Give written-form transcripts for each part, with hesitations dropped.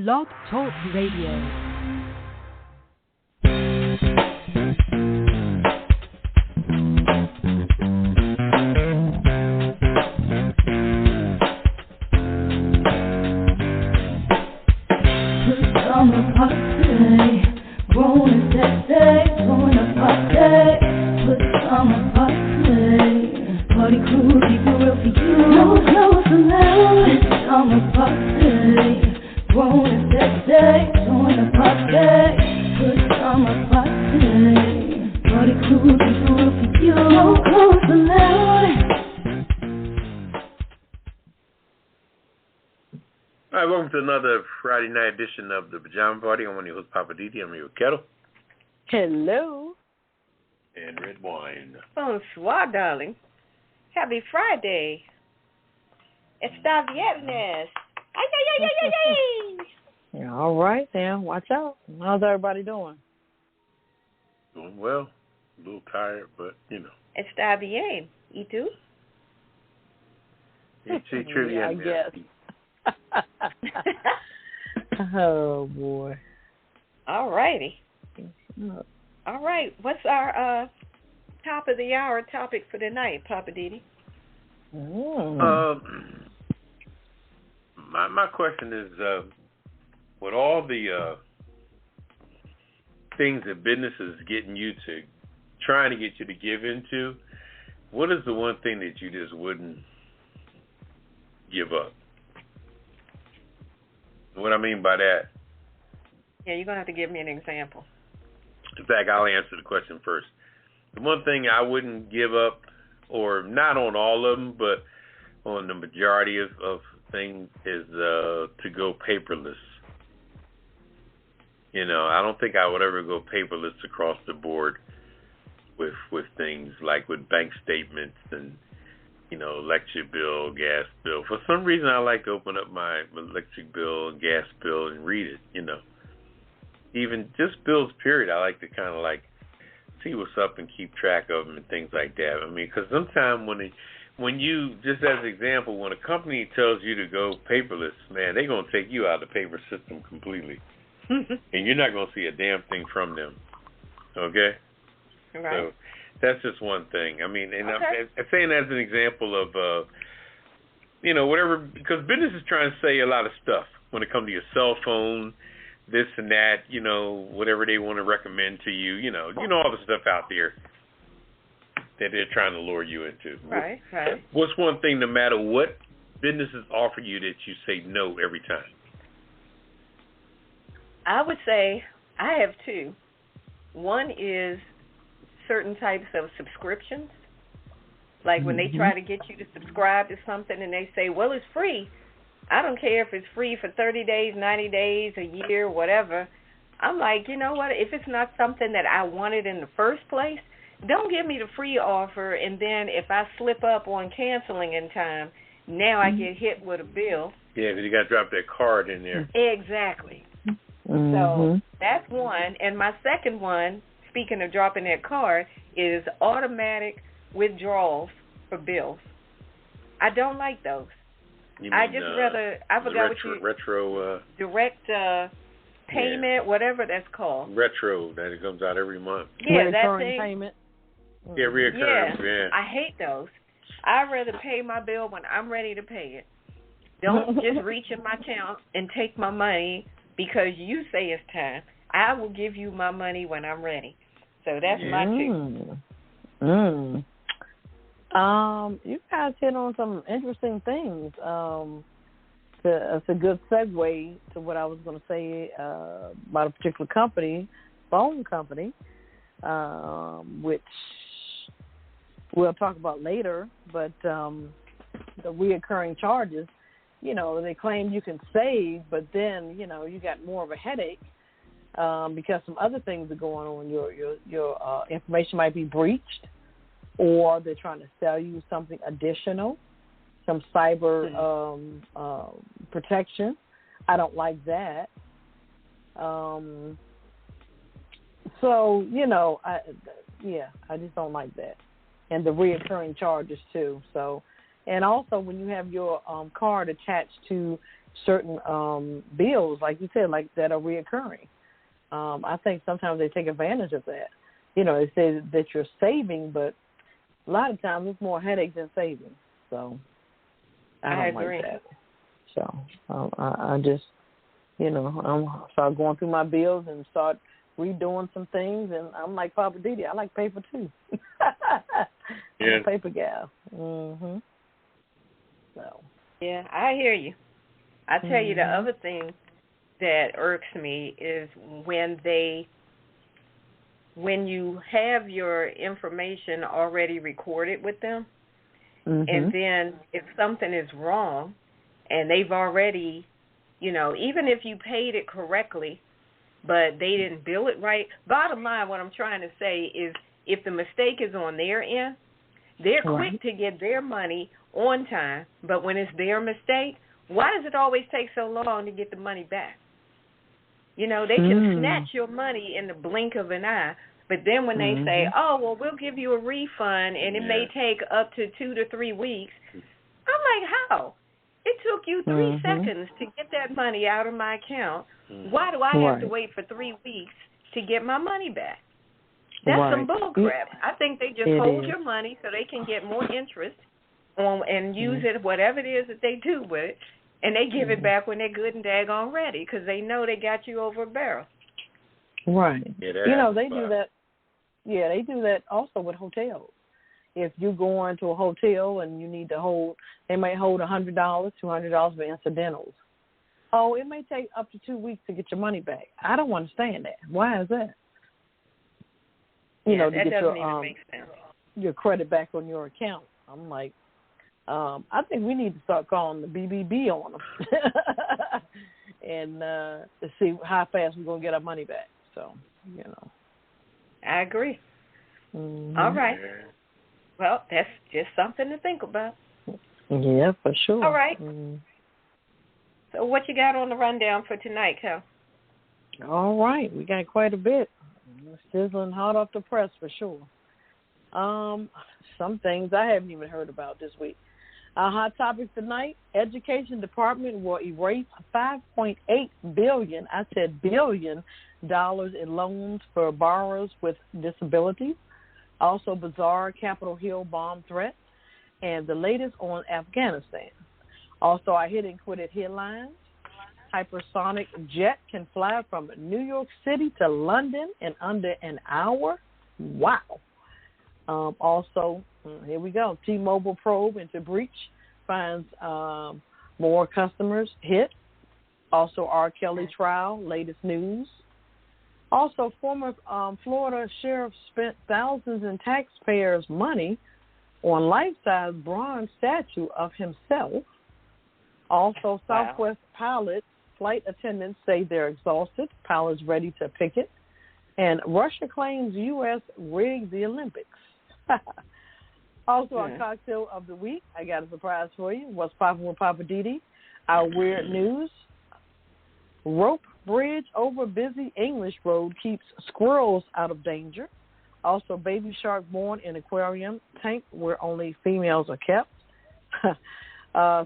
Blog Talk Radio. Party crew, keep it real for you. No clothes allowed. Pajama Party. Grown and sexy. Join the party. Pajama Party. Party crew, keep it real for you. No clothes allowed. All right, welcome to another Friday night edition of the Pajama Party. I'm one of your hosts, Poppa DD. I'm here with Ketel. Hello. And Redwine. Bonsoir, darling. Happy Friday. Está viernes. Ay, ay, ay, ay, ay, ay. Yeah, all right, then. Watch out. How's everybody doing? Doing well. A little tired, but, you know. Está bien. ¿Y tú? Sí, trivia. I guess. Oh, boy. All righty. All right. What's our top of the hour topic for tonight, Poppa DD? My question is, with all the things that business is trying to get you to give into, what is the one thing that you just wouldn't give up? What I mean by that? Yeah, you're going to have to give me an example. In fact, I'll answer the question first. The one thing I wouldn't give up, or not on all of them, but on the majority of things, is to go paperless. You know, I don't think I would ever go paperless across the board with things like with bank statements and, you know, electric bill, gas bill. For some reason, I like to open up my electric bill and gas bill and read it, you know. Even just bills, period, I like to kind of like see what's up and keep track of them and things like that. I mean, because sometimes when you, just as an example, when a company tells you to go paperless, man, they're going to take you out of the paper system completely. And you're not going to see a damn thing from them. Okay? Right. So that's just one thing. I mean, and okay. I'm saying that as an example of, you know, whatever, because business is trying to say a lot of stuff when it comes to your cell phone, this and that, you know, whatever they want to recommend to you, you know all the stuff out there that they're trying to lure you into. Right. What's one thing, no matter what businesses offer you, that you say no every time? I would say I have two. One is certain types of subscriptions. Like when they try to get you to subscribe to something and they say, well, it's free. I don't care if it's free for 30 days, 90 days, a year, whatever. I'm like, you know what? If it's not something that I wanted in the first place, don't give me the free offer, and then if I slip up on canceling in time, now I get hit with a bill. Yeah, because you got to drop that card in there. Exactly. So that's one. And my second one, speaking of dropping that card, is automatic withdrawals for bills. I don't like those. I just rather, I forgot what you... Retro... direct payment, whatever that's called. Retro, that it comes out every month. Yeah, that Reoccurring payment. Yeah, reoccurring, yeah. I hate those. I'd rather pay my bill when I'm ready to pay it. Don't just reach in my account and take my money because you say it's time. I will give you my money when I'm ready. So that's my two. You guys hit on some interesting things. It's a good segue to what I was going to say about a particular company, phone company, which we'll talk about later. But the reoccurring charges, you know, they claim you can save, but then, you know, you got more of a headache because some other things are going on. Your information might be breached, or they're trying to sell you something additional, some cyber protection. I don't like that. So, you know, I just don't like that. And the reoccurring charges, too. So, and also when you have your card attached to certain bills, like you said, like that are reoccurring. I think sometimes they take advantage of that. You know, they say that you're saving, but a lot of times it's more headache than saving. So I don't agree. like that. So I just, you know, I start going through my bills and start redoing some things, and I'm like Poppa DD. I like paper too. I'm a paper gal. Mhm. So. Yeah, I hear you. I tell you, the other thing that irks me is when you have your information already recorded with them, and then if something is wrong, and they've already, you know, even if you paid it correctly, but they didn't bill it right. Bottom line, what I'm trying to say is if the mistake is on their end, they're quick to get their money on time, but when it's their mistake, why does it always take so long to get the money back? You know, they can snatch your money in the blink of an eye, but then when they say, oh, well, we'll give you a refund, and it may take up to 2 to 3 weeks, I'm like, how? It took you 3 seconds to get that money out of my account. Why do I have to wait for 3 weeks to get my money back? That's some bull crap. I think they just hold your money so they can get more interest on and use it, whatever it is that they do with it, and they give it back when they're good and daggone ready because they know they got you over a barrel. Right. You know, they do that. Yeah, they do that also with hotels. If you go into a hotel and you need to hold, they may hold $100, $200 for incidentals. Oh, it may take up to 2 weeks to get your money back. I don't understand that. Why is that? You know, to get your credit back on your account. I'm like, I think we need to start calling the BBB on them and to see how fast we're going to get our money back. So, you know. I agree. All right. Well, that's just something to think about. Yeah, for sure. All right. So what you got on the rundown for tonight, Kel? All right. We got quite a bit. Sizzling hot off the press for sure. Some things I haven't even heard about this week. Our hot topic tonight, Education Department will erase $5.8 billion, I said billion, in loans for borrowers with disabilities. Also, bizarre Capitol Hill bomb threat, and the latest on Afghanistan. Also, our hit and quit it headlines. Hypersonic jet can fly from New York City to London in under an hour. Wow. Also, here we go. T-Mobile probe into breach finds more customers hit. Also, R. Kelly trial, latest news. Also, former Florida sheriff spent thousands in taxpayers' money on life-size bronze statue of himself. Also, Southwest pilots, flight attendants say they're exhausted. Pilots ready to picket. And Russia claims U.S. rigged the Olympics. Also, our cocktail of the week, I got a surprise for you. What's poppin' with Poppa DD? Our weird news. Rope bridge over busy English road keeps squirrels out of danger. Also, baby shark born in aquarium tank where only females are kept.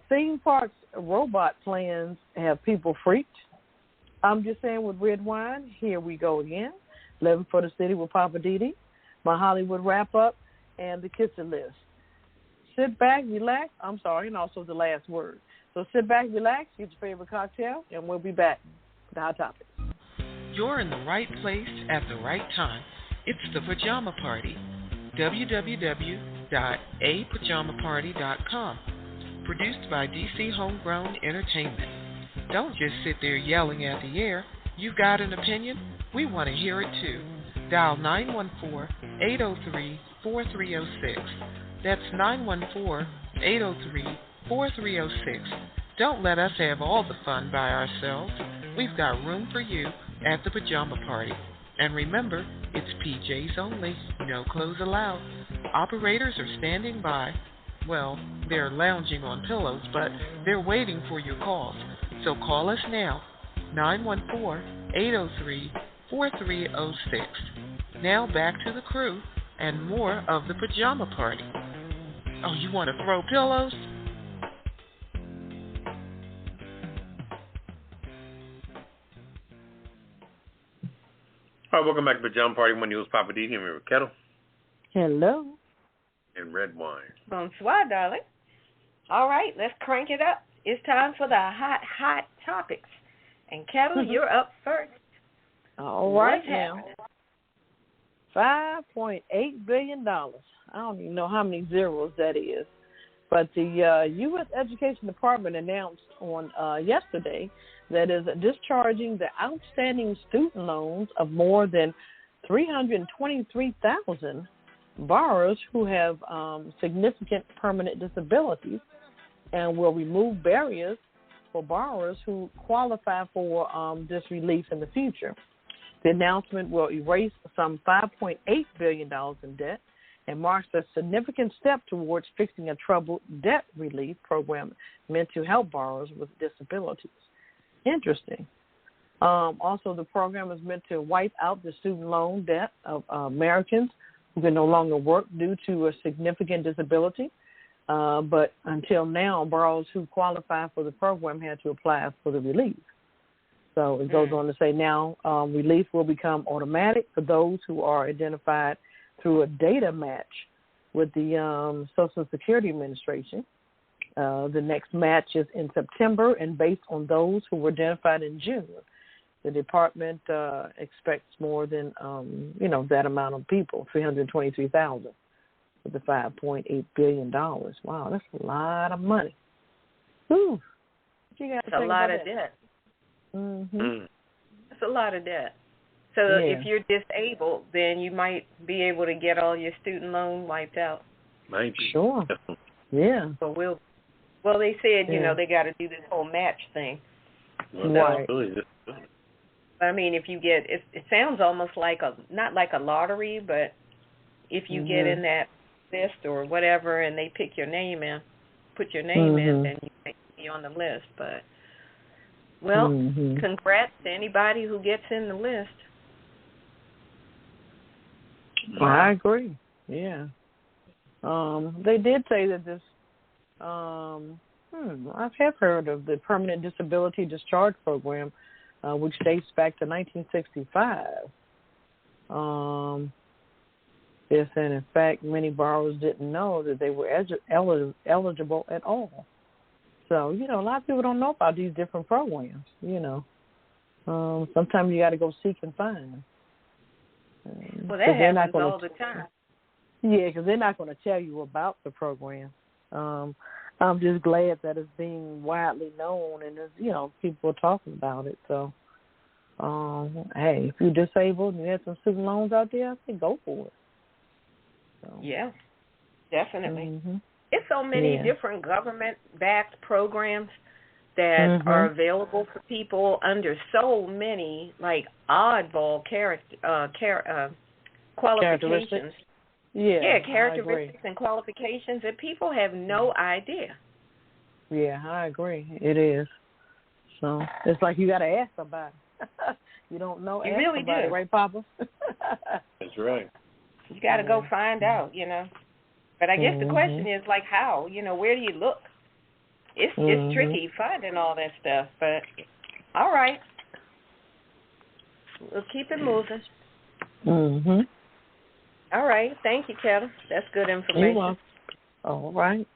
Theme parks robot plans have people freaked. I'm just saying with Redwine, here we go again. Living for the city with Poppa DD. My Hollywood wrap-up and the kitchen list. Sit back, relax. And also the last word. So sit back, relax, get your favorite cocktail, and we'll be back with the hot topic. You're in the right place at the right time. It's the Pajama Party. www.apajamaparty.com. Produced by DC Homegrown Entertainment. Don't just sit there yelling at the air. You've got an opinion? We want to hear it too. Dial 914-803-4306. That's 914-803-4306. Don't let us have all the fun by ourselves. We've got room for you at the Pajama Party. And remember, it's PJs only, no clothes allowed. Operators are standing by. Well, they're lounging on pillows, but they're waiting for your calls. So call us now, 914-803-4306. Now back to the crew and more of the Pajama Party. Oh, you want to throw pillows? All right, welcome back to Pajama Party. My name is Poppa DD. I'm here with Ketel. Hello. And Redwine. Bonsoir, darling. All right, let's crank it up. It's time for the hot topics. And Ketel, you're up first. All right, What's now. happening? $5.8 billion. I don't even know how many zeros that is. But the U.S. Education Department announced on yesterday that is discharging the outstanding student loans of more than 323,000 borrowers who have significant permanent disabilities, and will remove barriers for borrowers who qualify for this relief in the future. The announcement will erase some $5.8 billion in debt and marks a significant step towards fixing a troubled debt relief program meant to help borrowers with disabilities. Interesting. Also, the program is meant to wipe out the student loan debt of Americans who can no longer work due to a significant disability. But until now, borrowers who qualify for the program had to apply for the relief. So it goes on to say now relief will become automatic for those who are identified through a data match with the Social Security Administration. The next match is in September, and based on those who were identified in June, the department expects more than that amount of people, 323,000, with the $5.8 billion. Wow, that's a lot of money. Whew. That's a lot of debt. Mm-hmm. That's a lot of debt. So if you're disabled, then you might be able to get all your student loan wiped out. Might be. Sure. Yeah. So well, they said, they got to do this whole match thing. Well, right. I mean, if you get, it sounds almost like not like a lottery, but if you get in that list or whatever and they pick your name in, put your name in, then you may be on the list. But, well, congrats to anybody who gets in the list. I agree. Yeah. They did say that this, I have heard of the Permanent Disability Discharge Program, which dates back to 1965. Yes, and in fact, many borrowers didn't know that they were eligible at all. So, a lot of people don't know about these different programs, Sometimes you got to go seek and find. Well, that happens all the time. Yeah, because they're not going to tell you about the program. I'm just glad that it's being widely known and, people are talking about it. So, hey, if you're disabled and you have some student loans out there, I say go for it. So. Yeah, definitely. It's so many different government-backed programs that are available for people under so many, oddball qualifications. Yeah, characteristics and qualifications that people have no idea. Yeah, I agree. It is. So it's like you got to ask somebody. You don't know. You ask really somebody, do, right, Papa? That's right. You got to go find out, But I guess the question is, how? Where do you look? It's tricky finding all that stuff, but all right. We'll keep it moving. All right. Thank you, Ketel. That's good information. You're welcome. All right.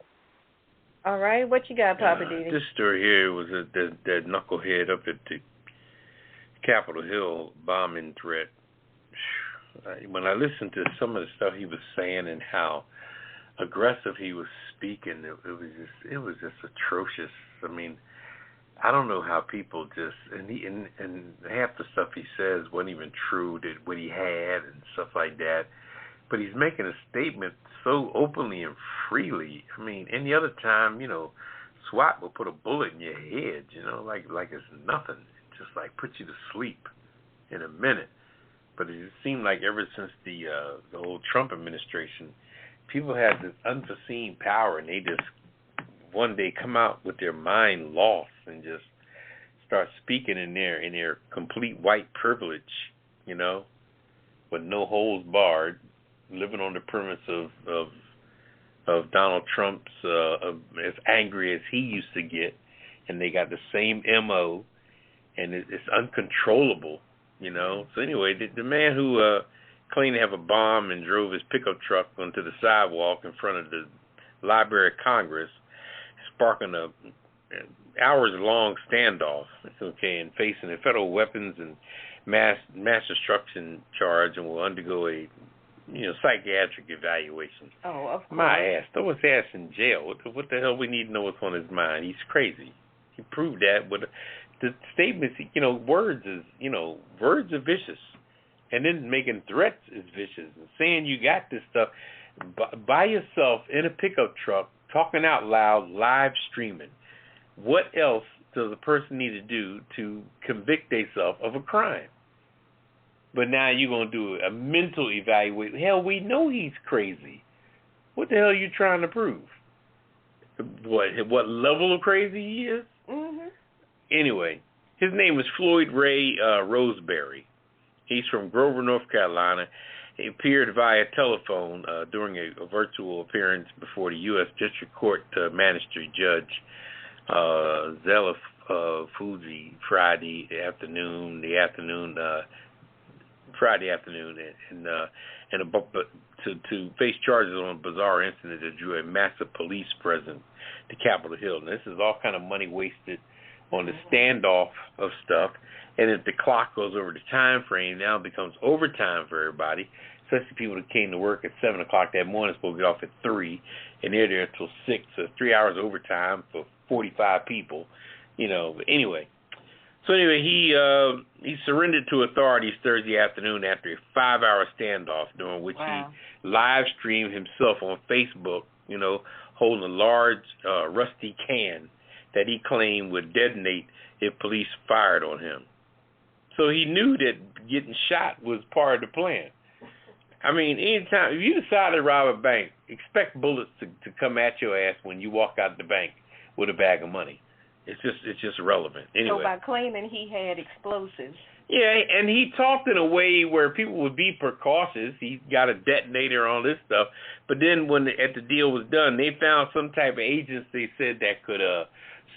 All right. What you got, Poppa DD? This story here was that knucklehead up at the Capitol Hill bombing threat. When I listened to some of the stuff he was saying and how aggressive he was speaking, it was just atrocious. I mean, I don't know how people just and half the stuff he says wasn't even true, that what he had and stuff like that. But he's making a statement so openly and freely. I mean, any other time, SWAT will put a bullet in your head, like it's nothing. Just put you to sleep in a minute. But it seemed like ever since the whole Trump administration, people had this unforeseen power, and they just one day come out with their mind lost and just start speaking in their complete white privilege, with no holds barred, living on the premise of Donald Trump's as angry as he used to get, and they got the same MO, and it's uncontrollable. you know. So anyway, the man who claimed to have a bomb and drove his pickup truck onto the sidewalk in front of the Library of Congress, sparking a hours-long standoff, okay, and facing a federal weapons and mass destruction charge, and will undergo a psychiatric evaluation. Oh, of course. My ass, throw his ass in jail. What the hell we need to know what's on his mind? He's crazy. He proved that, but the statements, words are vicious, and then making threats is vicious, and saying you got this stuff by yourself in a pickup truck, talking out loud, live streaming. What else does a person need to do to convict themselves of a crime? But now you're going to do a mental evaluation. Hell, we know he's crazy. What the hell are you trying to prove? What level of crazy he is? Mm-hmm. Anyway, his name is Floyd Ray Roseberry. He's from Grover, North Carolina. He appeared via telephone during a virtual appearance before the U.S. District Court Magistrate Judge Zella Fuji Friday afternoon, to face charges on a bizarre incident that drew a massive police presence to Capitol Hill. And this is all kind of money wasted on the standoff of stuff. And if the clock goes over the time frame, now it becomes overtime for everybody, especially people that came to work at 7 o'clock that morning, supposed to get off at 3, and they're there until 6, so 3 hours overtime for 45 people, But anyway. So anyway, he surrendered to authorities Thursday afternoon after a 5-hour standoff during which he live streamed himself on Facebook, holding a large rusty can that he claimed would detonate if police fired on him. So he knew that getting shot was part of the plan. I mean, anytime, if you decide to rob a bank, expect bullets to come at your ass when you walk out the bank with a bag of money. It's just irrelevant. Anyway. So by claiming he had explosives. Yeah, and he talked in a way where people would be precautious. He got a detonator on this stuff. But then when the deal was done, they found some type of agency said that could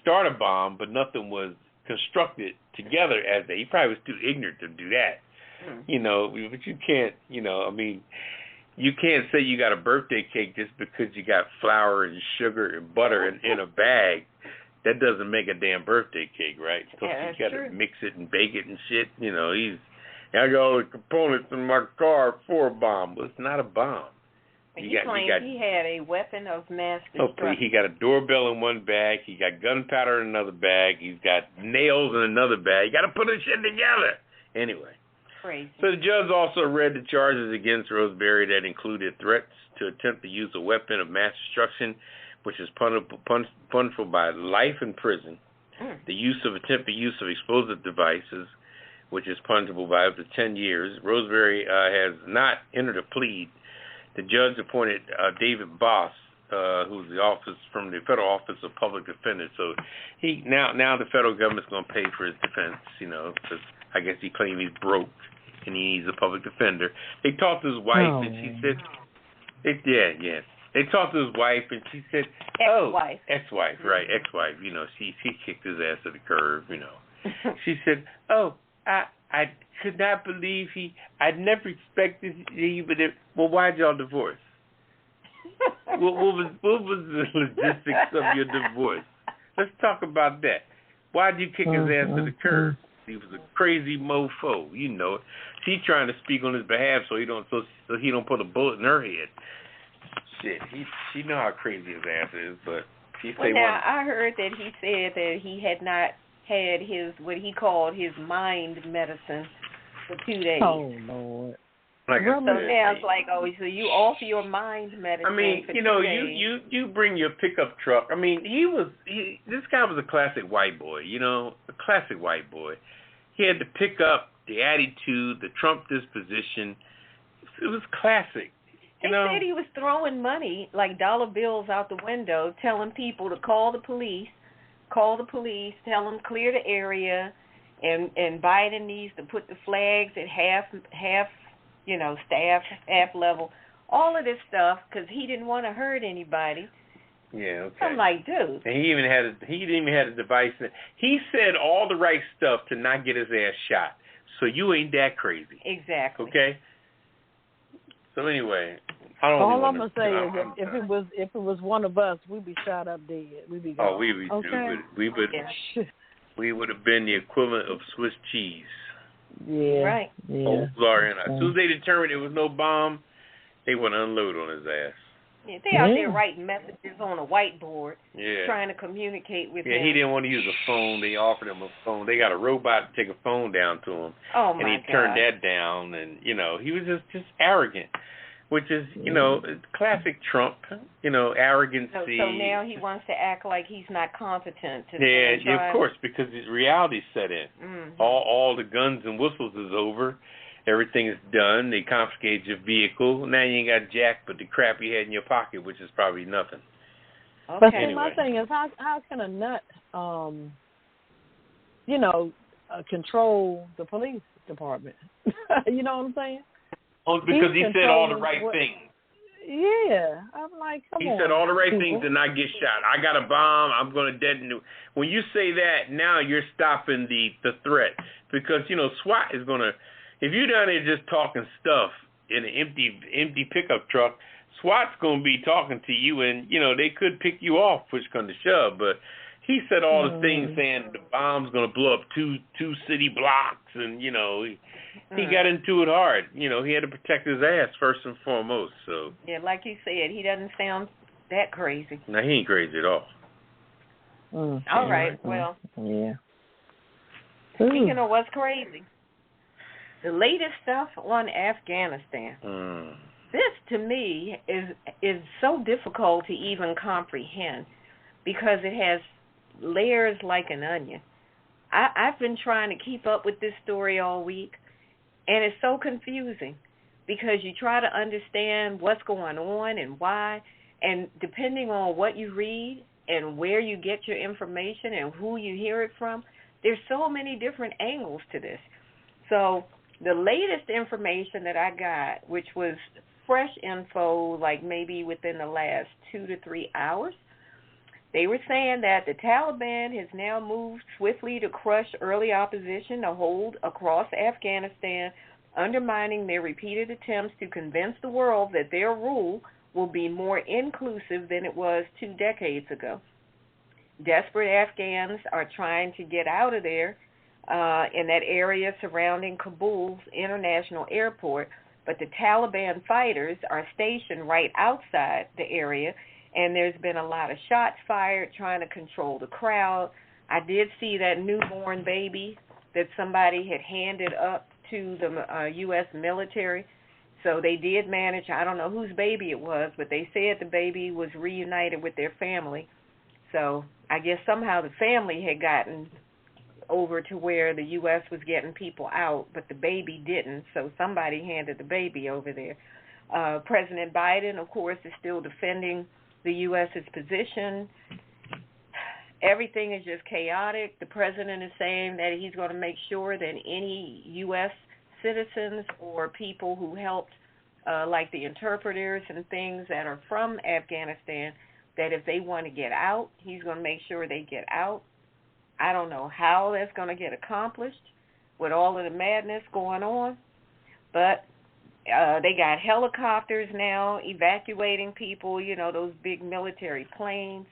start a bomb, but nothing was constructed together as he probably was too ignorant to do that. But you can't, you can't say you got a birthday cake just because you got flour and sugar and butter in a bag. That doesn't make a damn birthday cake, right? So you got to mix it and bake it and shit. I got all the components in my car for a bomb. Well, it's not a bomb. He claimed he had a weapon of mass destruction. Okay, he got a doorbell in one bag. He got gunpowder in another bag. He's got nails in another bag. You got to put this shit together. Anyway. Crazy. So the judge also read the charges against Roseberry that included threats to attempt to use a weapon of mass destruction, which is punishable by life in prison, the attempted use of explosive devices, which is punishable by up to 10 years. Roseberry has not entered a plea. The judge appointed David Boss, who's from the Federal Office of Public Defender. So he now the federal government's going to pay for his defense, because I guess he claimed he's broke and he needs a public defender. They talked to his wife and she said, They talked to his wife, and she said, ex-wife, right, ex-wife, she kicked his ass to the curb, She said, I could not believe I'd never expected he would have, well, why'd y'all divorce? what was the logistics of your divorce? Let's talk about that. Why'd you kick his ass to the curb? He was a crazy mofo, it. She's trying to speak on his behalf so he don't put a bullet in her head. Shit, she know how crazy his ass is, but she said I heard that he said that he had not had what he called his mind medicine for 2 days. Oh Lord! So now it's like, so you off your mind medicine? I mean, for 2 days. you bring your pickup truck. I mean, this guy was a classic white boy, a classic white boy. He had the pickup, the attitude, the Trump disposition. It was classic. They said he was throwing money, like dollar bills, out the window, telling people to call the police, tell them clear the area, and Biden needs to put the flags at half, staff level, all of this stuff, because he didn't want to hurt anybody. Yeah, okay. I'm like, dude. And he even had a device. He said all the right stuff to not get his ass shot. So you ain't that crazy. Exactly. Okay? So anyway, I don't All I'm gonna say is if it was one of us, we'd be shot up dead. We'd be gone. We would have been the equivalent of Swiss cheese. Yeah. Right. Yeah. As soon as they determined there was no bomb, they would unload on his ass. Yeah, they out there writing messages on a whiteboard, yeah, trying to communicate with him. Yeah, he didn't want to use a phone. They offered him a phone. They got a robot to take a phone down to him. Oh, my God. And he turned that down, and, you know, he was just arrogant, which is, you know, classic Trump, you know, arrogancy. So now he wants to act like he's not competent. Yeah, of course, because his reality set in. Mm-hmm. All the guns and whistles is over. Everything is done. They confiscate your vehicle. Now you ain't got jack but the crap you had in your pocket, which is probably nothing. Okay. But see, my thing is, how can a nut, control the police department? You know what I'm saying? Oh, because he said all the right things. Yeah, I'm like, come on. He said all the right people. things and not get shot. I got a bomb. I'm going to detonate. When you say that, now you're stopping the threat, because you know SWAT is going to. If you're down there just talking stuff in an empty pickup truck, SWAT's going to be talking to you, and, you know, they could pick you off, push come to shove. But he said all the things saying the bomb's going to blow up two city blocks, and, you know, he got into it hard. You know, he had to protect his ass first and foremost. So yeah, like you said, he doesn't sound that crazy. No, he ain't crazy at all. All right, well. Yeah. Speaking of what's crazy, the latest stuff on Afghanistan. This, to me, is so difficult to even comprehend because it has layers like an onion. I've been trying to keep up with this story all week, and it's so confusing because you try to understand what's going on and why, and depending on what you read and where you get your information and who you hear it from, there's so many different angles to this. So the latest information that I got, which was fresh info, like maybe within the last 2 to 3 hours, they were saying that the Taliban has now moved swiftly to crush early opposition to hold across Afghanistan, undermining their repeated attempts to convince the world that their rule will be more inclusive than it was 2 decades ago. Desperate Afghans are trying to get out of there in that area surrounding Kabul's international airport, but the Taliban fighters are stationed right outside the area, and there's been a lot of shots fired trying to control the crowd. I did see that newborn baby that somebody had handed up to the U.S. military, so they did manage, I don't know whose baby it was, but they said the baby was reunited with their family. So I guess somehow the family had gotten over to where the U.S. was getting people out, but the baby didn't, so somebody handed the baby over there. President Biden, of course, is still defending the U.S.'s position. Everything is just chaotic. The president is saying that he's going to make sure that any U.S. citizens or people who helped, like the interpreters and things that are from Afghanistan, that if they want to get out, he's going to make sure they get out. I don't know how that's going to get accomplished with all of the madness going on, but they got helicopters now evacuating people, you know, those big military planes.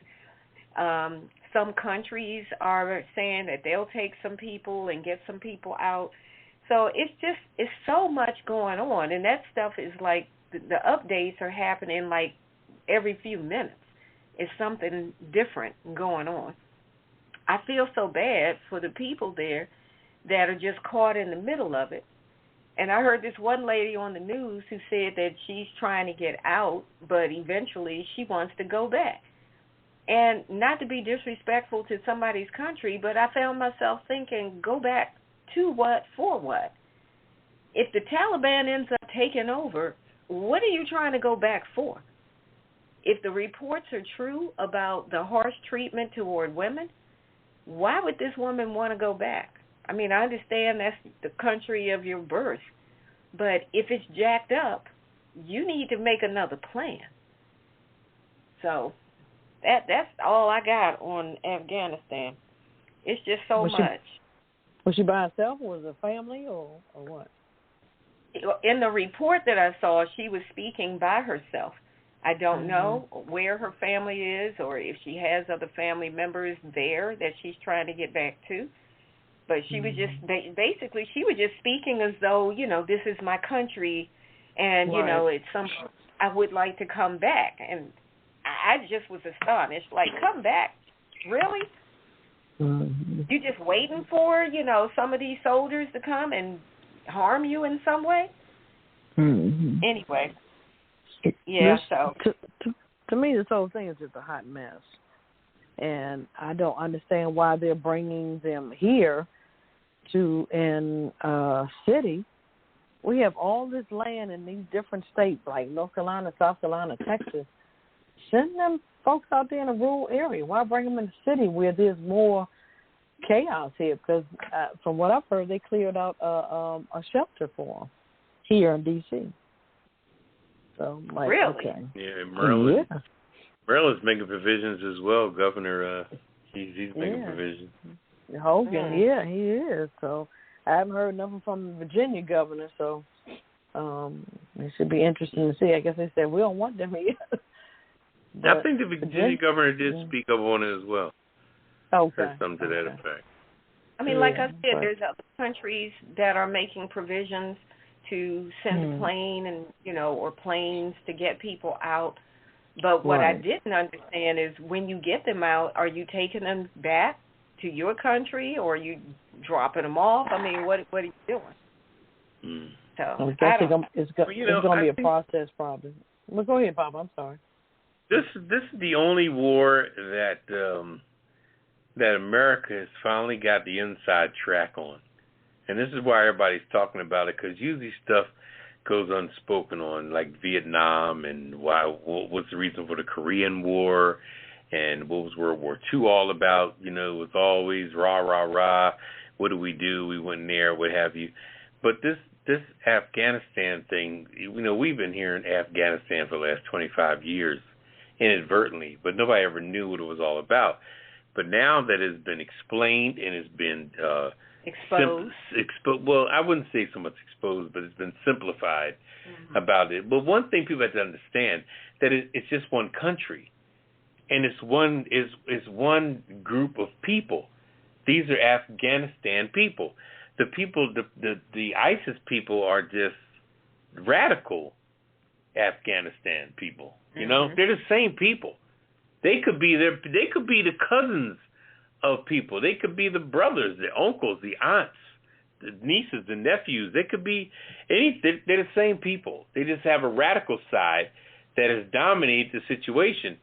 Some countries are saying that they'll take some people and get some people out. So it's so much going on, and that stuff is like the updates are happening like every few minutes. It's something different going on. I feel so bad for the people there that are just caught in the middle of it. And I heard this one lady on the news who said that she's trying to get out, but eventually she wants to go back. And not to be disrespectful to somebody's country, but I found myself thinking, go back to what, for what? If the Taliban ends up taking over, what are you trying to go back for? If the reports are true about the harsh treatment toward women, why would this woman want to go back? I mean, I understand that's the country of your birth, but if it's jacked up, you need to make another plan. So that's all I got on Afghanistan. It's just so much. Was she by herself, or was it a family, or what? In the report that I saw, she was speaking by herself. I don't know where her family is or if she has other family members there that she's trying to get back to. But she was just, basically, she was just speaking as though, this is my country and, it's some, I would like to come back. And I just was astonished. Like, come back? Really? You just waiting for, some of these soldiers to come and harm you in some way? Anyway. Yeah, so. To me, this whole thing is just a hot mess. And I don't understand why they're bringing them here to in city. We have all this land in these different states like North Carolina, South Carolina, Texas. Send them folks out there in a rural area. Why bring them in the city where there's more chaos here? Because from what I've heard, they cleared out a shelter for them here in D.C. So, like, really? Okay. Yeah, Maryland's making provisions as well. Governor, he's making provisions. Hogan, he is. So I haven't heard nothing from the Virginia governor. So it should be interesting to see. I guess they said we don't want them here. I think the Virginia governor did speak up on it as well. Okay. Said something to that effect. I mean, like I said, there's other countries that are making provisions to send a plane and, or planes to get people out. But what I didn't understand is when you get them out, are you taking them back to your country or are you dropping them off? I mean, what are you doing? So I guess it's going to be a process problem. Well, go ahead, Bob. I'm sorry. This is the only war that America has finally got the inside track on. And this is why everybody's talking about it, because usually stuff goes unspoken on, like Vietnam and what's the reason for the Korean War and what was World War II all about. It was always rah, rah, rah. What do? We went there, what have you. But this Afghanistan thing, we've been here in Afghanistan for the last 25 years inadvertently, but nobody ever knew what it was all about. But now that it's been explained and it's been exposed. Well, I wouldn't say so much exposed, but it's been simplified about it. But one thing people have to understand, that it's just one country, and it's one group of people. These are Afghanistan people. The people, the ISIS people are just radical Afghanistan people. They're the same people. They could be the cousins of people. They could be the brothers, the uncles, the aunts, the nieces, the nephews. They could be anything. They're the same people. They just have a radical side that has dominated the situation.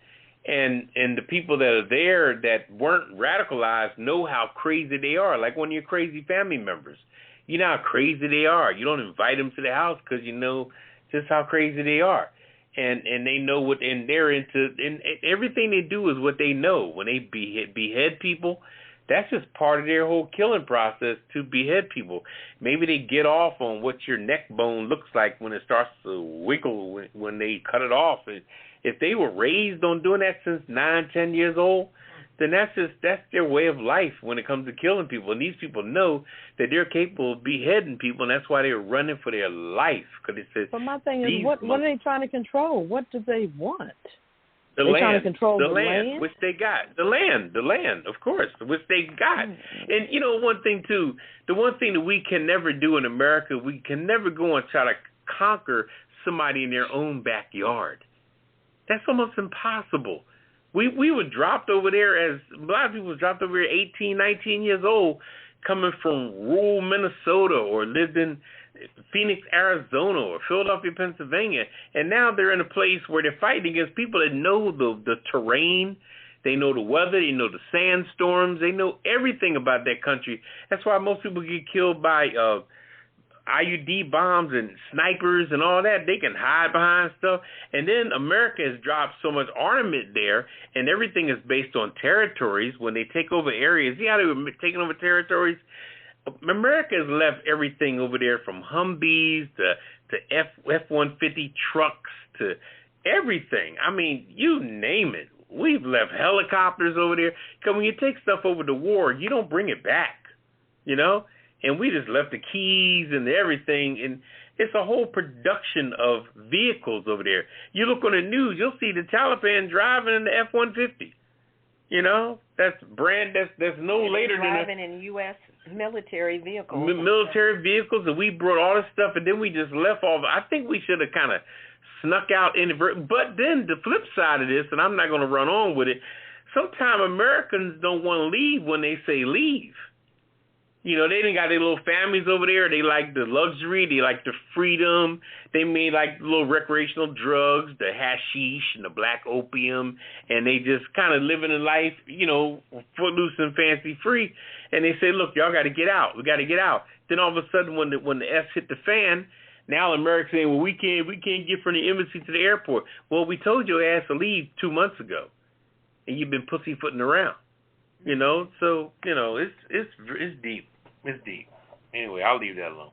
And the people that are there that weren't radicalized know how crazy they are. Like one of your crazy family members. You know how crazy they are. You don't invite them to the house because you know just how crazy they are. And they know what, and they're into, and everything they do is what they know. When they behead people, that's just part of their whole killing process, to behead people. Maybe they get off on what your neck bone looks like when it starts to wiggle when they cut it off. And if they were raised on doing that since 9, 10 years old, then that's their way of life when it comes to killing people. And these people know that they're capable of beheading people, and that's why they're running for their life. Cause it says, but my thing is, what are they trying to control? What do they want? The They're land, trying to control the land, which they got. The land, of course, which they got. And one thing too, the one thing that we can never do in America, we can never go and try to conquer somebody in their own backyard. That's almost impossible. We were dropped over there, as a lot of people were dropped over here 18, 19 years old, coming from rural Minnesota or lived in Phoenix, Arizona or Philadelphia, Pennsylvania. And now they're in a place where they're fighting against people that know the terrain. They know the weather. They know the sandstorms. They know everything about that country. That's why most people get killed by IUD bombs and snipers and all that. They can hide behind stuff. And then America has dropped so much armament there, and everything is based on territories. When they take over areas, see how they were taking over territories? America has left everything over there, from Humvees to F-150 trucks to everything. I mean, you name it. We've left helicopters over there. Because when you take stuff over to war, you don't bring it back. you know? And we just left the keys and everything, and it's a whole production of vehicles over there. You look on the news, you'll see the Taliban driving in the F-150. You know, that's no later than driving in U.S. military vehicles. Military vehicles, and we brought all this stuff, and then we just left all. I think we should have kind of snuck out inadvertently. But then the flip side of this, and I'm not going to run on with it. Sometimes Americans don't want to leave when they say leave. You know, they done got their little families over there. They like the luxury. They like the freedom. They may like the little recreational drugs, the hashish and the black opium, and they just kind of living a life, you know, footloose and fancy free. And they say, look, y'all got to get out. We got to get out. Then all of a sudden, when the S hit the fan, now America's saying, well, we can't get from the embassy to the airport. Well, we told your ass to leave 2 months ago, and you've been pussyfooting around. You know, so you know it's deep. It's deep. Anyway, I'll leave that alone.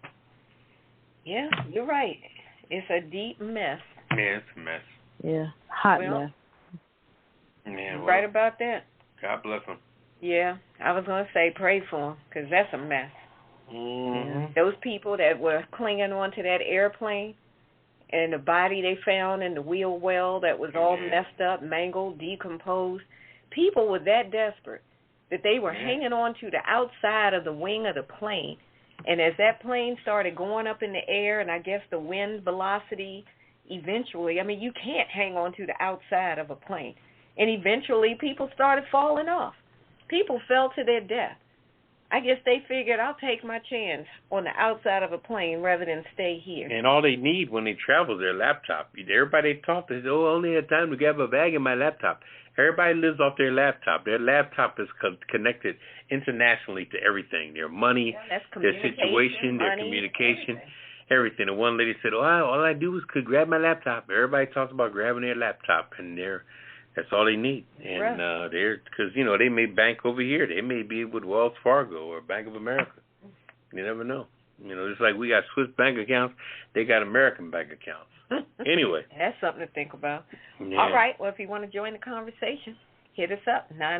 Yeah, you're right. It's a deep mess. Yeah, it's a mess. Yeah, hot mess. Yeah, well, right about that. God bless them. Yeah, I was going to say pray for them, because that's a mess. Mm-hmm. Those people that were clinging onto that airplane and the body they found in the wheel well that was all messed up, mangled, decomposed, people were that desperate that they were hanging on to the outside of the wing of the plane. And as that plane started going up in the air, and I guess the wind velocity eventually, I mean, you can't hang on to the outside of a plane. And eventually people started falling off. People fell to their death. I guess they figured, I'll take my chance on the outside of a plane rather than stay here. And all they need when they travel is their laptop. Everybody talks, they say, oh, I only had time to grab a bag and my laptop. Everybody lives off their laptop. Their laptop is connected internationally to everything. Their money, their situation, their communication, everything. And one lady said, oh, all I do is could grab my laptop. Everybody talks about grabbing their laptop, and that's all they need. And because, you know, they may bank over here. They may be with Wells Fargo or Bank of America. You never know. You know, just like we got Swiss bank accounts, they got American bank accounts. Anyway. That's something to think about. Yeah. All right. Well, if you want to join the conversation, hit us up. Wait a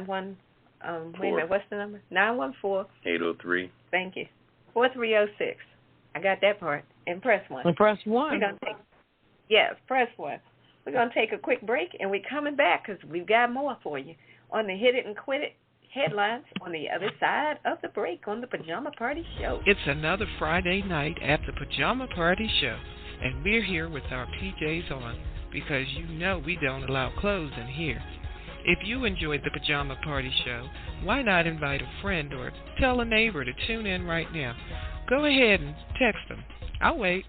minute. What's the number? 914-803. Thank you. 4306. I got that part. And press 1. And press 1. Press 1. We're going to take a quick break, and we're coming back because we've got more for you on the Hit It and Quit It headlines on the other side of the break on the Pajama Party Show. It's another Friday night at the Pajama Party Show, and we're here with our PJs on because you know we don't allow clothes in here. If you enjoyed the Pajama Party Show, why not invite a friend or tell a neighbor to tune in right now? Go ahead and text them. I'll wait.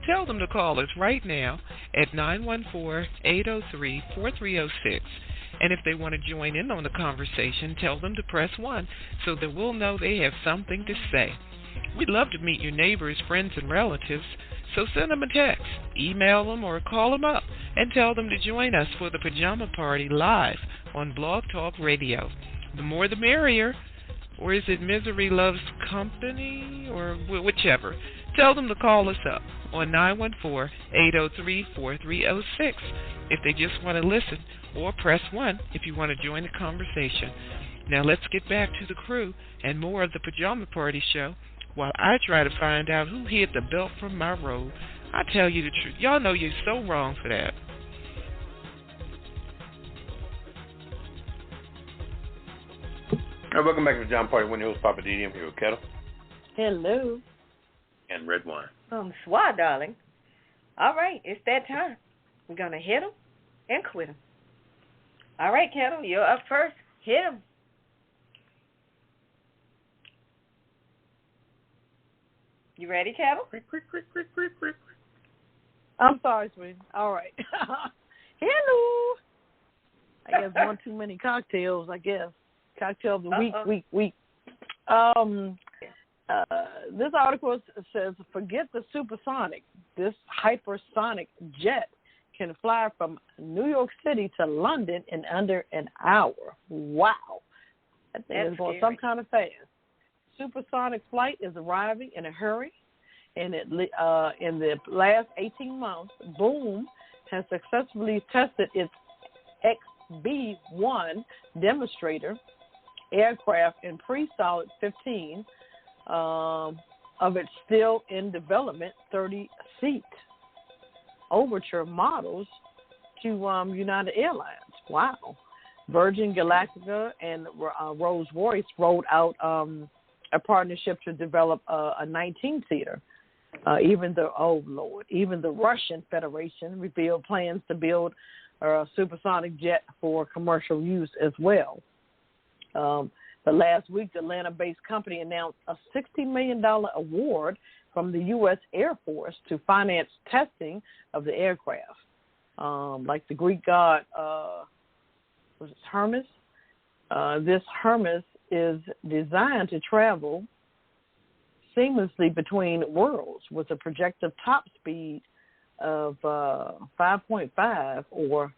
Tell them to call us right now at 914-803-4306. And if they want to join in on the conversation, tell them to press 1 so that we'll know they have something to say. We'd love to meet your neighbors, friends, and relatives, so send them a text, email them, or call them up and tell them to join us for the Pajama Party live on Blog Talk Radio. The more the merrier. Or is it Misery Loves Company? Or whichever. Tell them to call us up on 914-803-4306 if they just want to listen, or press 1 if you want to join the conversation. Now let's get back to the crew and more of the Pajama Party Show while I try to find out who hid the belt from my robe. I tell you the truth. Y'all know you're so wrong for that. All right, welcome back to the Pajama Party. One of your hosts, Poppa DD. I'm here with Ketel. Hello. And Redwine. Swat, darling. All right, it's that time. We're going to hit them and quit them. All right, Ketel, you're up first. Hit them. You ready, Ketel? Quick. I'm sorry, sweetie. All right. Hello. I guess one too many cocktails, I guess. Cocktail of the week. This article says, forget the supersonic. This hypersonic jet can fly from New York City to London in under an hour. Wow. That thing is going some kind of fast. Supersonic flight is arriving in a hurry. And in the last 18 months, Boom has successfully tested its XB-1 demonstrator aircraft in pre-solid 15 of its still in development 30-seat Overture models to United Airlines. Wow. Virgin Galactica and Rolls-Royce rolled out a partnership to develop a 19-seater. Even the Russian Federation revealed plans to build a supersonic jet for commercial use as well. But last week, the Atlanta-based company announced a $60 million award from the U.S. Air Force to finance testing of the aircraft. Like the Greek god, was it Hermes? This Hermes is designed to travel seamlessly between worlds with a projected top speed of 5.5 or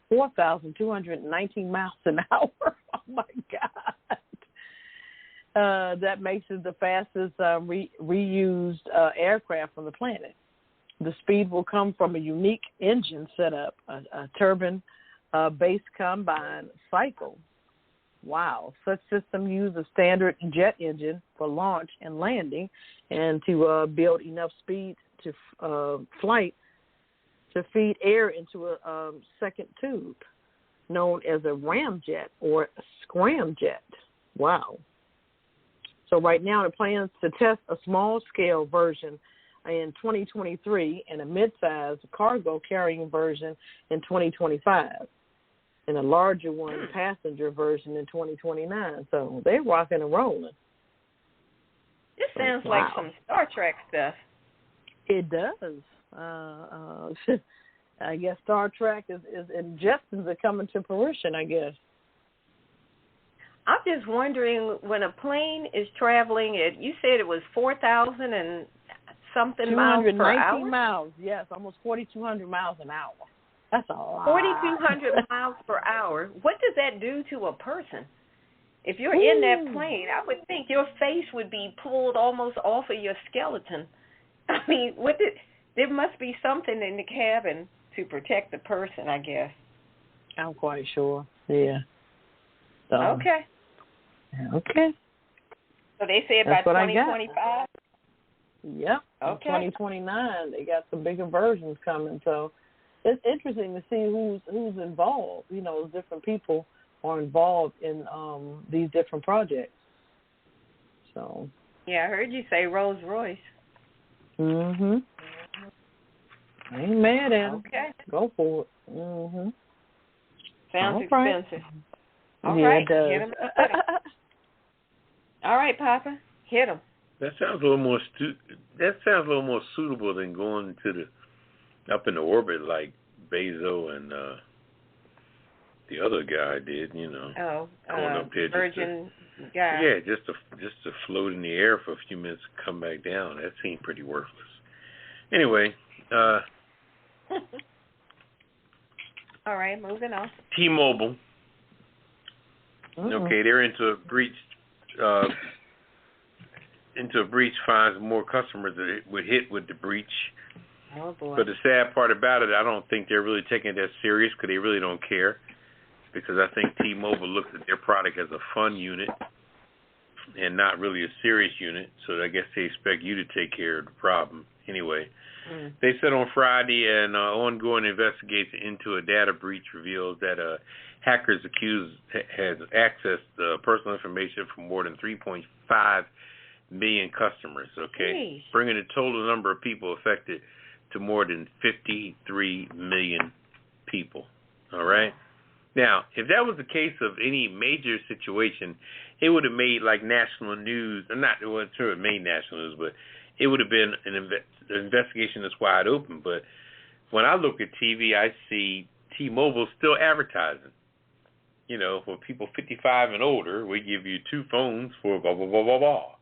4,219 miles an hour. Oh, my God. That makes it the fastest reused aircraft on the planet. The speed will come from a unique engine setup, a turbine-based combined cycle. Wow. Such system use a standard jet engine for launch and landing and to build enough speed to flight to feed air into a second tube known as a ramjet or a scramjet. Wow. So right now the plans to test a small-scale version in 2023 and a mid-size cargo carrying version in 2025 and a larger one, passenger version, in 2029. So they're rocking and rolling. This sounds like some Star Trek stuff. It does. I guess Star Trek is and Jetsons are coming to fruition, I guess. I'm just wondering, when a plane is traveling at, you said it was 4,000 and something miles per hour? 219 miles, yes, almost 4,200 miles an hour. That's a lot. 4,200 miles per hour. What does that do to a person? If you're in that plane, I would think your face would be pulled almost off of your skeleton. I mean, there must be something in the cabin to protect the person, I guess. I'm quite sure. Yeah. So, okay. Okay. So they say about 2025? Yep. Okay. 2029, they got some bigger versions coming. So it's interesting to see who's involved. You know, different people are involved in these different projects. So. Yeah, I heard you say Rolls-Royce. Mhm. I ain't mad at him. Okay. Go for it. Mhm. Sounds expensive. All yeah, right. it does. Hit 'em. All right, Papa. Hit him. That sounds a little more suitable than going to up in the orbit like Bezos and the other guy did. You know. Oh, going up there Virgin guy. Yeah, just to float in the air for a few minutes and come back down. That seemed pretty worthless. Anyway. All right, moving on. T-Mobile. Okay, they're into a breach. Finds more customers that it would hit with the breach. Oh boy! But the sad part about it, I don't think they're really taking it that serious because they really don't care. Because I think T-Mobile looks at their product as a fun unit and not really a serious unit. So I guess they expect you to take care of the problem anyway. They said on Friday an ongoing investigation into a data breach reveals that hackers accused has accessed personal information from more than 3.5 million customers, okay? Jeez. Bringing the total number of people affected to more than 53 million people, all right? Now, if that was the case of any major situation, it would have made like national news. It wasn't sure it made national news, but it would have been an investigation that's wide open. But when I look at TV, I see T-Mobile still advertising. You know, for people 55 and older, we give you 2 phones for blah, blah, blah, blah, blah.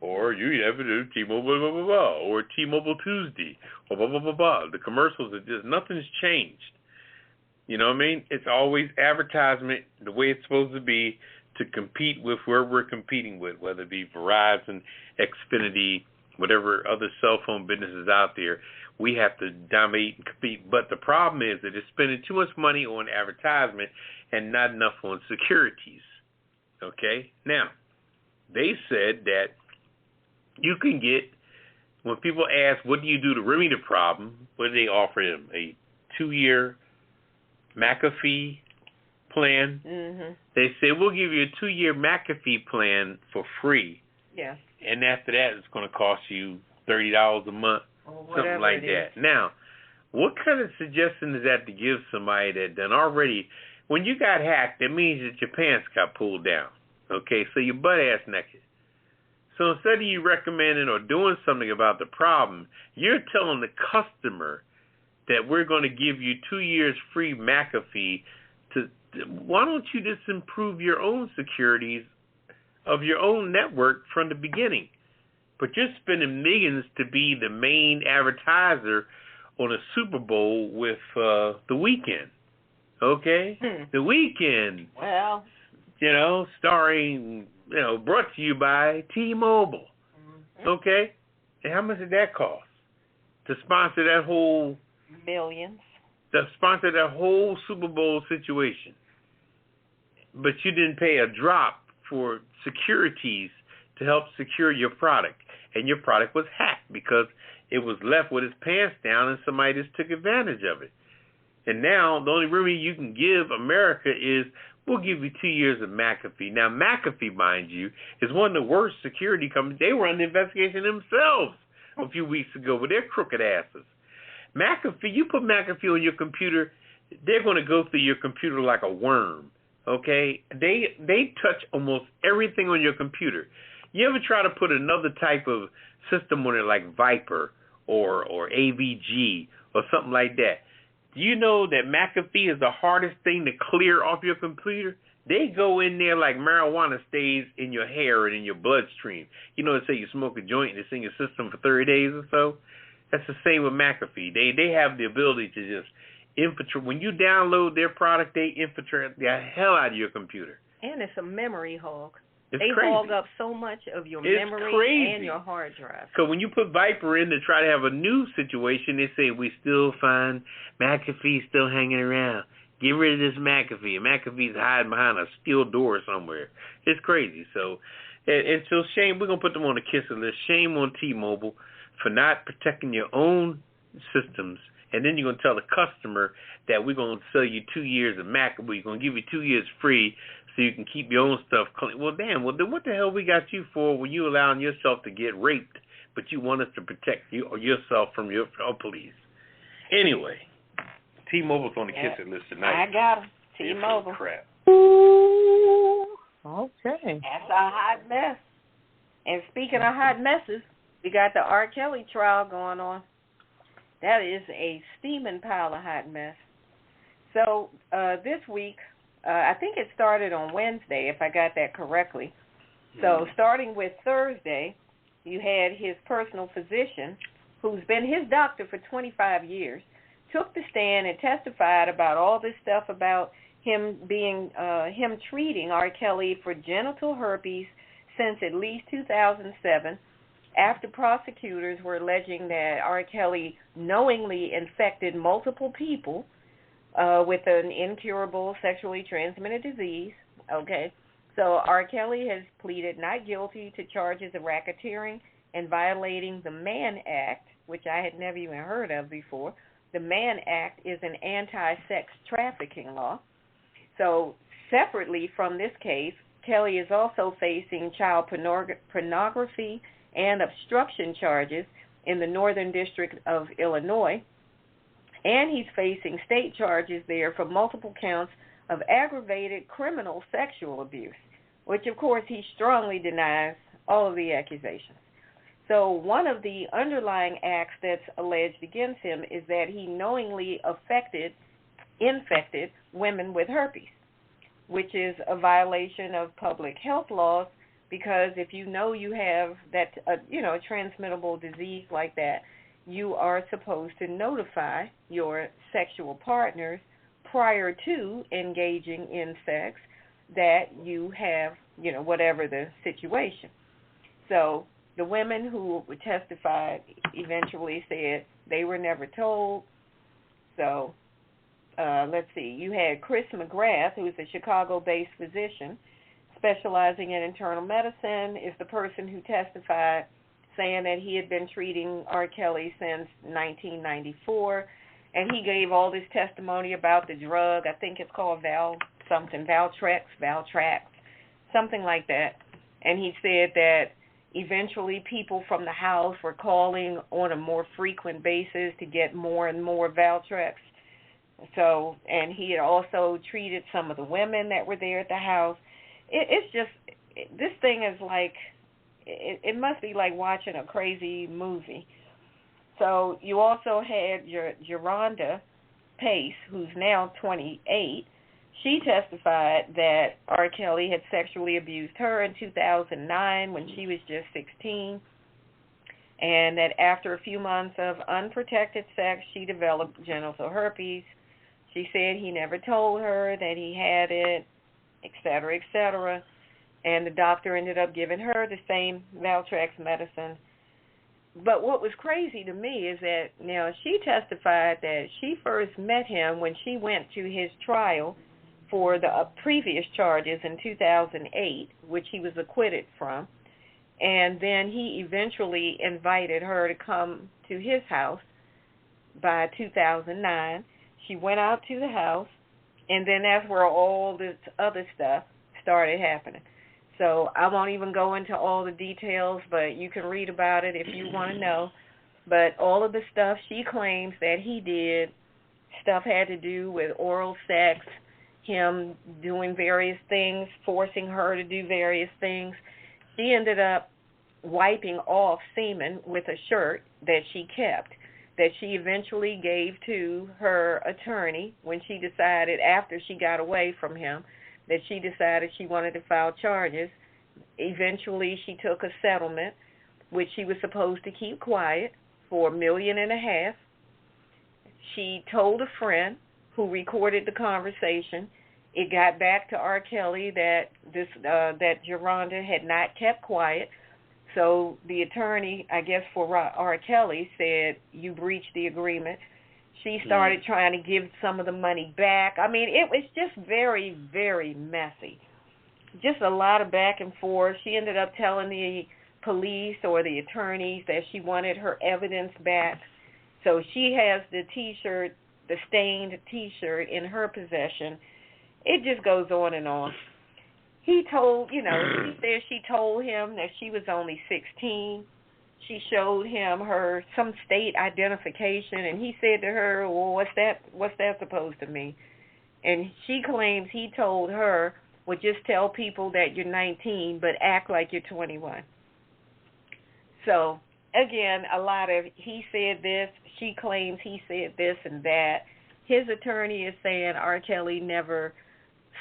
Or you have to do T-Mobile, blah, blah, blah. Or T-Mobile Tuesday, blah, blah, blah, blah, blah. The commercials are just, nothing's changed. You know what I mean? It's always advertisement the way it's supposed to be to compete with where we're competing with, whether it be Verizon, Xfinity, whatever other cell phone businesses out there. We have to dominate and compete. But the problem is that it's spending too much money on advertisement and not enough on securities. Okay? Now, they said that you can get, when people ask, what do you do to remedy the problem, what do they offer them? A 2-year McAfee plan. Mm-hmm. They say, we'll give you a 2-year McAfee plan for free. Yeah. And after that, it's going to cost you $30 a month, something like that. Now, what kind of suggestion is that to give somebody that done already, when you got hacked, it means that your pants got pulled down. Okay, so you're butt-ass naked. So instead of you recommending or doing something about the problem, you're telling the customer that we're going to give you 2 years free McAfee. Why don't you just improve your own securities of your own network from the beginning? But you're spending millions to be the main advertiser on a Super Bowl with The Weeknd. Okay? The Weeknd. Well. Starring, brought to you by T-Mobile. Mm-hmm. Okay? And how much did that cost? To sponsor that whole... Millions. To sponsor that whole Super Bowl situation. But you didn't pay a drop for securities to help secure your product. And your product was hacked because it was left with its pants down and somebody just took advantage of it. And now the only remedy you can give America is we'll give you 2 years of McAfee. Now, McAfee, mind you, is one of the worst security companies. They were under investigation themselves a few weeks ago with their crooked asses. McAfee, you put McAfee on your computer, they're going to go through your computer like a worm, okay? They touch almost everything on your computer. You ever try to put another type of system on it like Viper or AVG or something like that? Do you know that McAfee is the hardest thing to clear off your computer? They go in there like marijuana stays in your hair and in your bloodstream. They say you smoke a joint and it's in your system for 30 days or so. That's the same with McAfee. They have the ability to just infiltrate. When you download their product, they infiltrate the hell out of your computer. And it's a memory hog. They crazy. Hog up so much of your memory and your hard drive. So when you put Viper in to try to have a new situation, they say we still find McAfee still hanging around. Get rid of this McAfee. McAfee's hiding behind a steel door somewhere. It's crazy. So, and so shame. We're gonna put them on the kisser list. Shame on T-Mobile for not protecting your own systems. And then you're gonna tell the customer that we're gonna sell you 2 years of McAfee. We're gonna give you 2 years free. So you can keep your own stuff clean. Well, damn. Well, then what the hell we got you for when you allowing yourself to get raped, but you want us to protect you or yourself from your police? Anyway, T-Mobile's on the kisser list tonight. I got him. T-Mobile. Crap. Okay. That's a hot mess. And speaking of hot messes, we got the R. Kelly trial going on. That is a steaming pile of hot mess. So this week, I think it started on Wednesday, if I got that correctly. So starting with Thursday, you had his personal physician, who's been his doctor for 25 years, took the stand and testified about all this stuff about him treating R. Kelly for genital herpes since at least 2007, after prosecutors were alleging that R. Kelly knowingly infected multiple people with an incurable sexually transmitted disease. Okay, so R. Kelly has pleaded not guilty to charges of racketeering and violating the Mann Act, which I had never even heard of before. The Mann Act is an anti-sex trafficking law. So separately from this case, Kelly is also facing child pornography and obstruction charges in the Northern District of Illinois. And he's facing state charges there for multiple counts of aggravated criminal sexual abuse, which, of course, he strongly denies all of the accusations. So one of the underlying acts that's alleged against him is that he knowingly infected women with herpes, which is a violation of public health laws, because if you know you have that, a transmittable disease like that, you are supposed to notify your sexual partners prior to engaging in sex that you have, whatever the situation. So the women who testified eventually said they were never told. So let's see. You had Chris McGrath, who's a Chicago-based physician, specializing in internal medicine, is the person who testified saying that he had been treating R. Kelly since 1994, and he gave all this testimony about the drug. I think it's called Valtrex, something like that. And he said that eventually people from the house were calling on a more frequent basis to get more and more Valtrex. So, and he had also treated some of the women that were there at the house. It's just, this thing is like, it must be like watching a crazy movie. So you also had Geronda Pace, who's now 28. She testified that R. Kelly had sexually abused her in 2009 when she was just 16, and that after a few months of unprotected sex, she developed genital herpes. She said he never told her that he had it, etc., and the doctor ended up giving her the same Valtrex medicine. But what was crazy to me is that now she testified that she first met him when she went to his trial for the previous charges in 2008, which he was acquitted from, and then he eventually invited her to come to his house by 2009. She went out to the house, and then that's where all this other stuff started happening. So I won't even go into all the details, but you can read about it if you want to know. But all of the stuff she claims that he did, stuff had to do with oral sex, him doing various things, forcing her to do various things. She ended up wiping off semen with a shirt that she kept, that she eventually gave to her attorney when she decided, after she got away from him, that she decided she wanted to file charges. Eventually, she took a settlement, which she was supposed to keep quiet, for $1.5 million. She told a friend who recorded the conversation. It got back to R. Kelly that that Geronda had not kept quiet. So the attorney, I guess for R. Kelly, said, you breached the agreement. She started trying to give some of the money back. I mean, it was just very, very messy. Just a lot of back and forth. She ended up telling the police or the attorneys that she wanted her evidence back. So she has the T-shirt, the stained T-shirt in her possession. It just goes on and on. He told, she said she told him that she was only 16. She showed him some state identification, and he said to her, well, what's that supposed to mean? And she claims he told her, well, just tell people that you're 19, but act like you're 21. So, again, a lot of he said this, she claims he said this and that. His attorney is saying R. Kelly never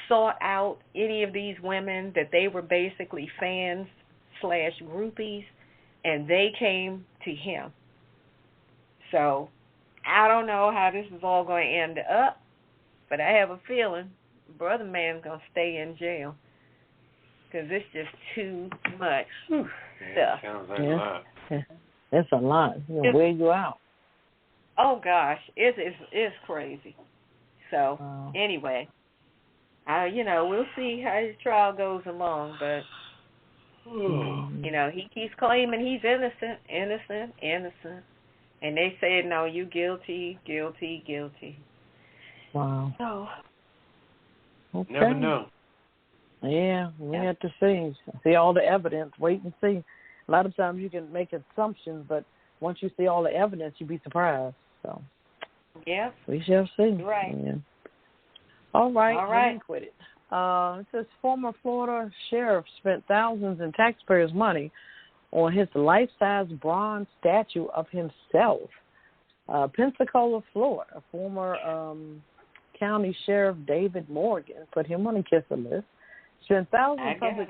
sought out any of these women, that they were basically fans/groupies, and they came to him. So I don't know how this is all going to end up, but I have a feeling Brother Man's going to stay in jail because it's just too much stuff. Sounds like a lot. It's a lot. It'll wear you out. Oh, gosh. It's crazy. So, anyway, we'll see how his trial goes along, but he keeps claiming he's innocent. And they said, no, you guilty. Wow. So, okay. Never know. Yeah, we have to see all the evidence, wait and see. A lot of times you can make assumptions, but once you see all the evidence, you'd be surprised. So, yeah. We shall see. Right. Yeah. All right. Quit it. It says former Florida sheriff spent thousands in taxpayers' money on his life-size bronze statue of himself. Pensacola, Florida, former County Sheriff David Morgan put him on a kisser list. Spent thousands of public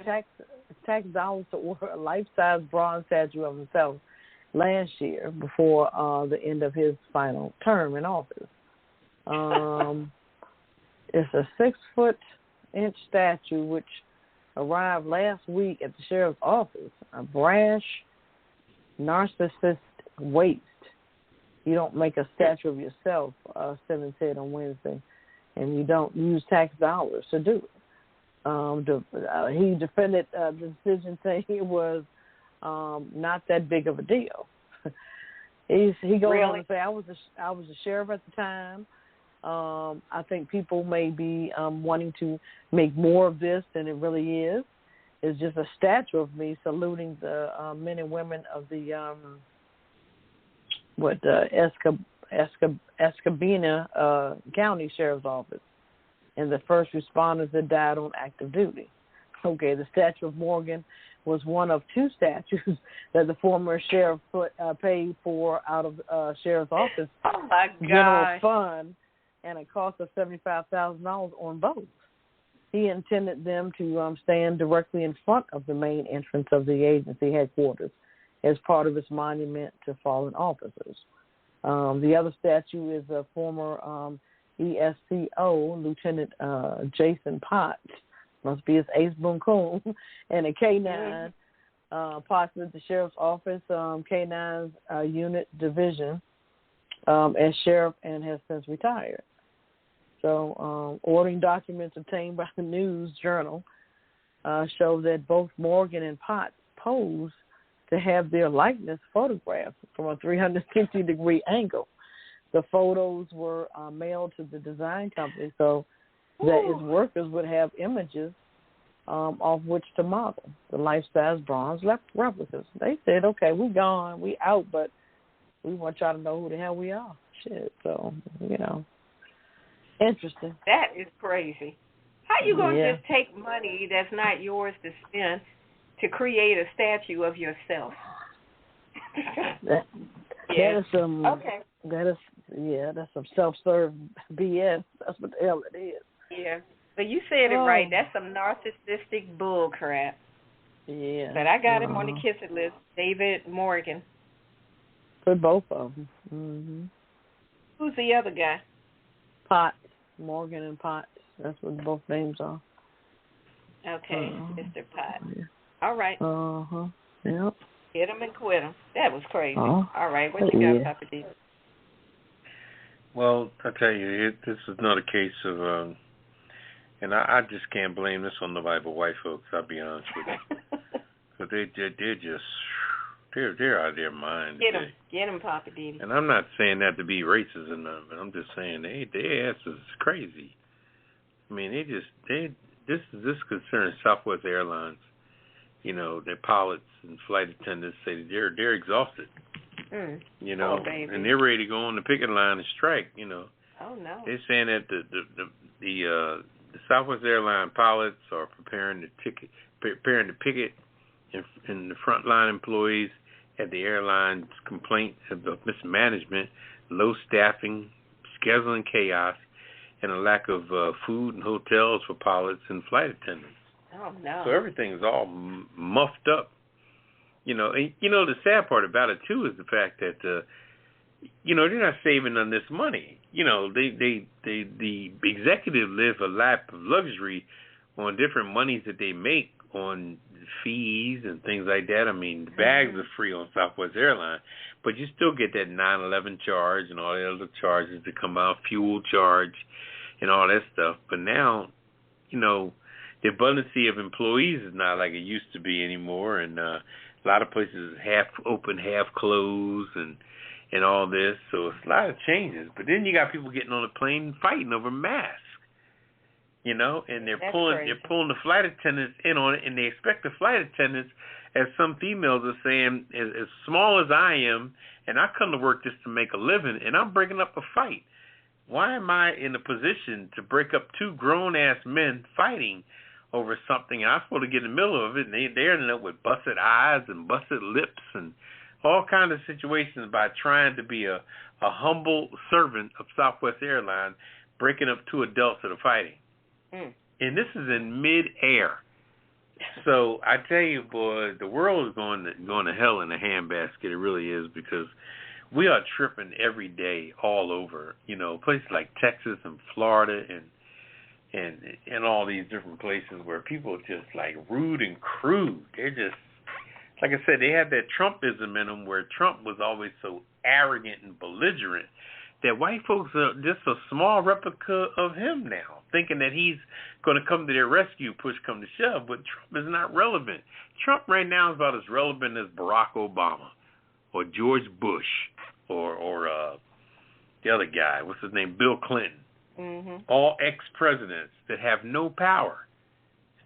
tax dollars to order a life-size bronze statue of himself last year before the end of his final term in office. It's a 6-foot-inch statue which arrived last week at the sheriff's office. A brash, narcissist waste. You don't make a statue of yourself, Simmons said on Wednesday, and you don't use tax dollars to do it. He defended the decision, saying it was not that big of a deal. He goes on to say, I was a sheriff at the time. I think people may be wanting to make more of this than it really is. It's just a statue of me saluting the men and women of the Escabina County Sheriff's Office and the first responders that died on active duty. Okay, the statue of Morgan was one of two statues that the former sheriff paid for out of sheriff's office general fund, and a cost of $75,000 on both. He intended them to stand directly in front of the main entrance of the agency headquarters as part of its monument to fallen officers. The other statue is a former ESCO, Lieutenant Jason Potts, must be his Ace Boone Coon, and a K-9, Potts at the Sheriff's Office, K-9's unit division as sheriff and has since retired. So ordering documents obtained by the News Journal show that both Morgan and Potts posed to have their likeness photographed from a 360-degree angle. The photos were mailed to the design company so that its workers would have images off which to model the life-size bronze replicas. They said, okay, we gone, we out, but we want y'all to know who the hell we are. Shit, so, interesting. That is crazy. How you going to just take money that's not yours to spend to create a statue of yourself? That is some. Okay. That's some self-serve BS. That's what the hell it is. Yeah, but you said it right. That's some narcissistic bull crap. Yeah. But I got him on the kiss it list. David Morgan. Put both of them. Mm-hmm. Who's the other guy? Potts. Morgan and Potts. That's what both names are. Okay, Mr. Potts. Yeah. All right. Yep. Hit him and quit him. That was crazy. All right, what you got, Poppa DD? Well, I tell you, this is not a case of, and I just can't blame this on nobody but white folks. I'll be honest with you, but they're out of their mind. Get him, Poppa DD. And I'm not saying that to be racist or nothing, but I'm just saying their ass is crazy. I mean, this concerns Southwest Airlines. Their pilots and flight attendants say they're exhausted. And they're ready to go on the picket line and strike. Oh no! They're saying that the Southwest Airline pilots are preparing to picket, and the frontline employees at the airline's complaints of mismanagement, low staffing, scheduling chaos, and a lack of food and hotels for pilots and flight attendants. Oh no! So everything's all muffed up. The sad part about it too is the fact that they're not saving on this money. The executives live a life of luxury on different monies that they make on fees and things like that. I mean, the bags are free on Southwest Airlines, but you still get that 9/11 charge and all the other charges that come out, fuel charge and all that stuff. But now, the abundance of employees is not like it used to be anymore, and a lot of places half open, half closed, and all this. So it's a lot of changes. But then you got people getting on the plane and fighting over masks, and they're pulling the flight attendants in on it, and they expect the flight attendants, as some females are saying, as small as I am, and I come to work just to make a living, and I'm breaking up a fight. Why am I in a position to break up two grown-ass men fighting over something, and I'm supposed to get in the middle of it, and they ended up with busted eyes and busted lips and all kinds of situations by trying to be a humble servant of Southwest Airlines, breaking up two adults that are fighting. And this is in mid-air. So I tell you, boy, the world is going to hell in a handbasket. It really is, because we are tripping every day all over, places like Texas and Florida and all these different places where people are just like rude and crude. They're just, like I said, they have that Trumpism in them, where Trump was always so arrogant and belligerent that white folks are just a small replica of him now. thinking that he's going to come to their rescue, push come to shove, but Trump is not relevant. Trump right now is about as relevant as Barack Obama or George Bush or the other guy, what's his name, Bill Clinton. Mm-hmm. All ex-presidents that have no power.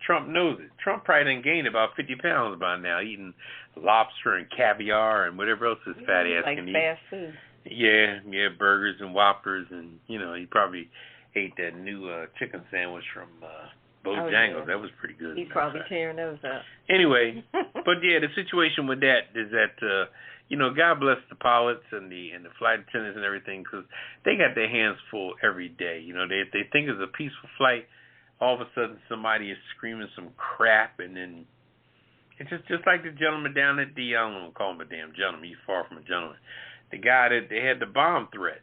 Trump knows it. Trump probably done gained about 50 pounds by now, eating lobster and caviar and whatever else his fat ass like can eat. fast food. Yeah, burgers and Whoppers, and he probably ate that new chicken sandwich from Bojangles. That was pretty good. He's probably tearing those up. Anyway, but yeah, the situation with that is that God bless the pilots and the flight attendants and everything, because they got their hands full every day. They think it's a peaceful flight. All of a sudden, somebody is screaming some crap, and then it's just like the gentleman down at the, I don't want to call him a damn gentleman. He's far from a gentleman. The guy that they had the bomb threat,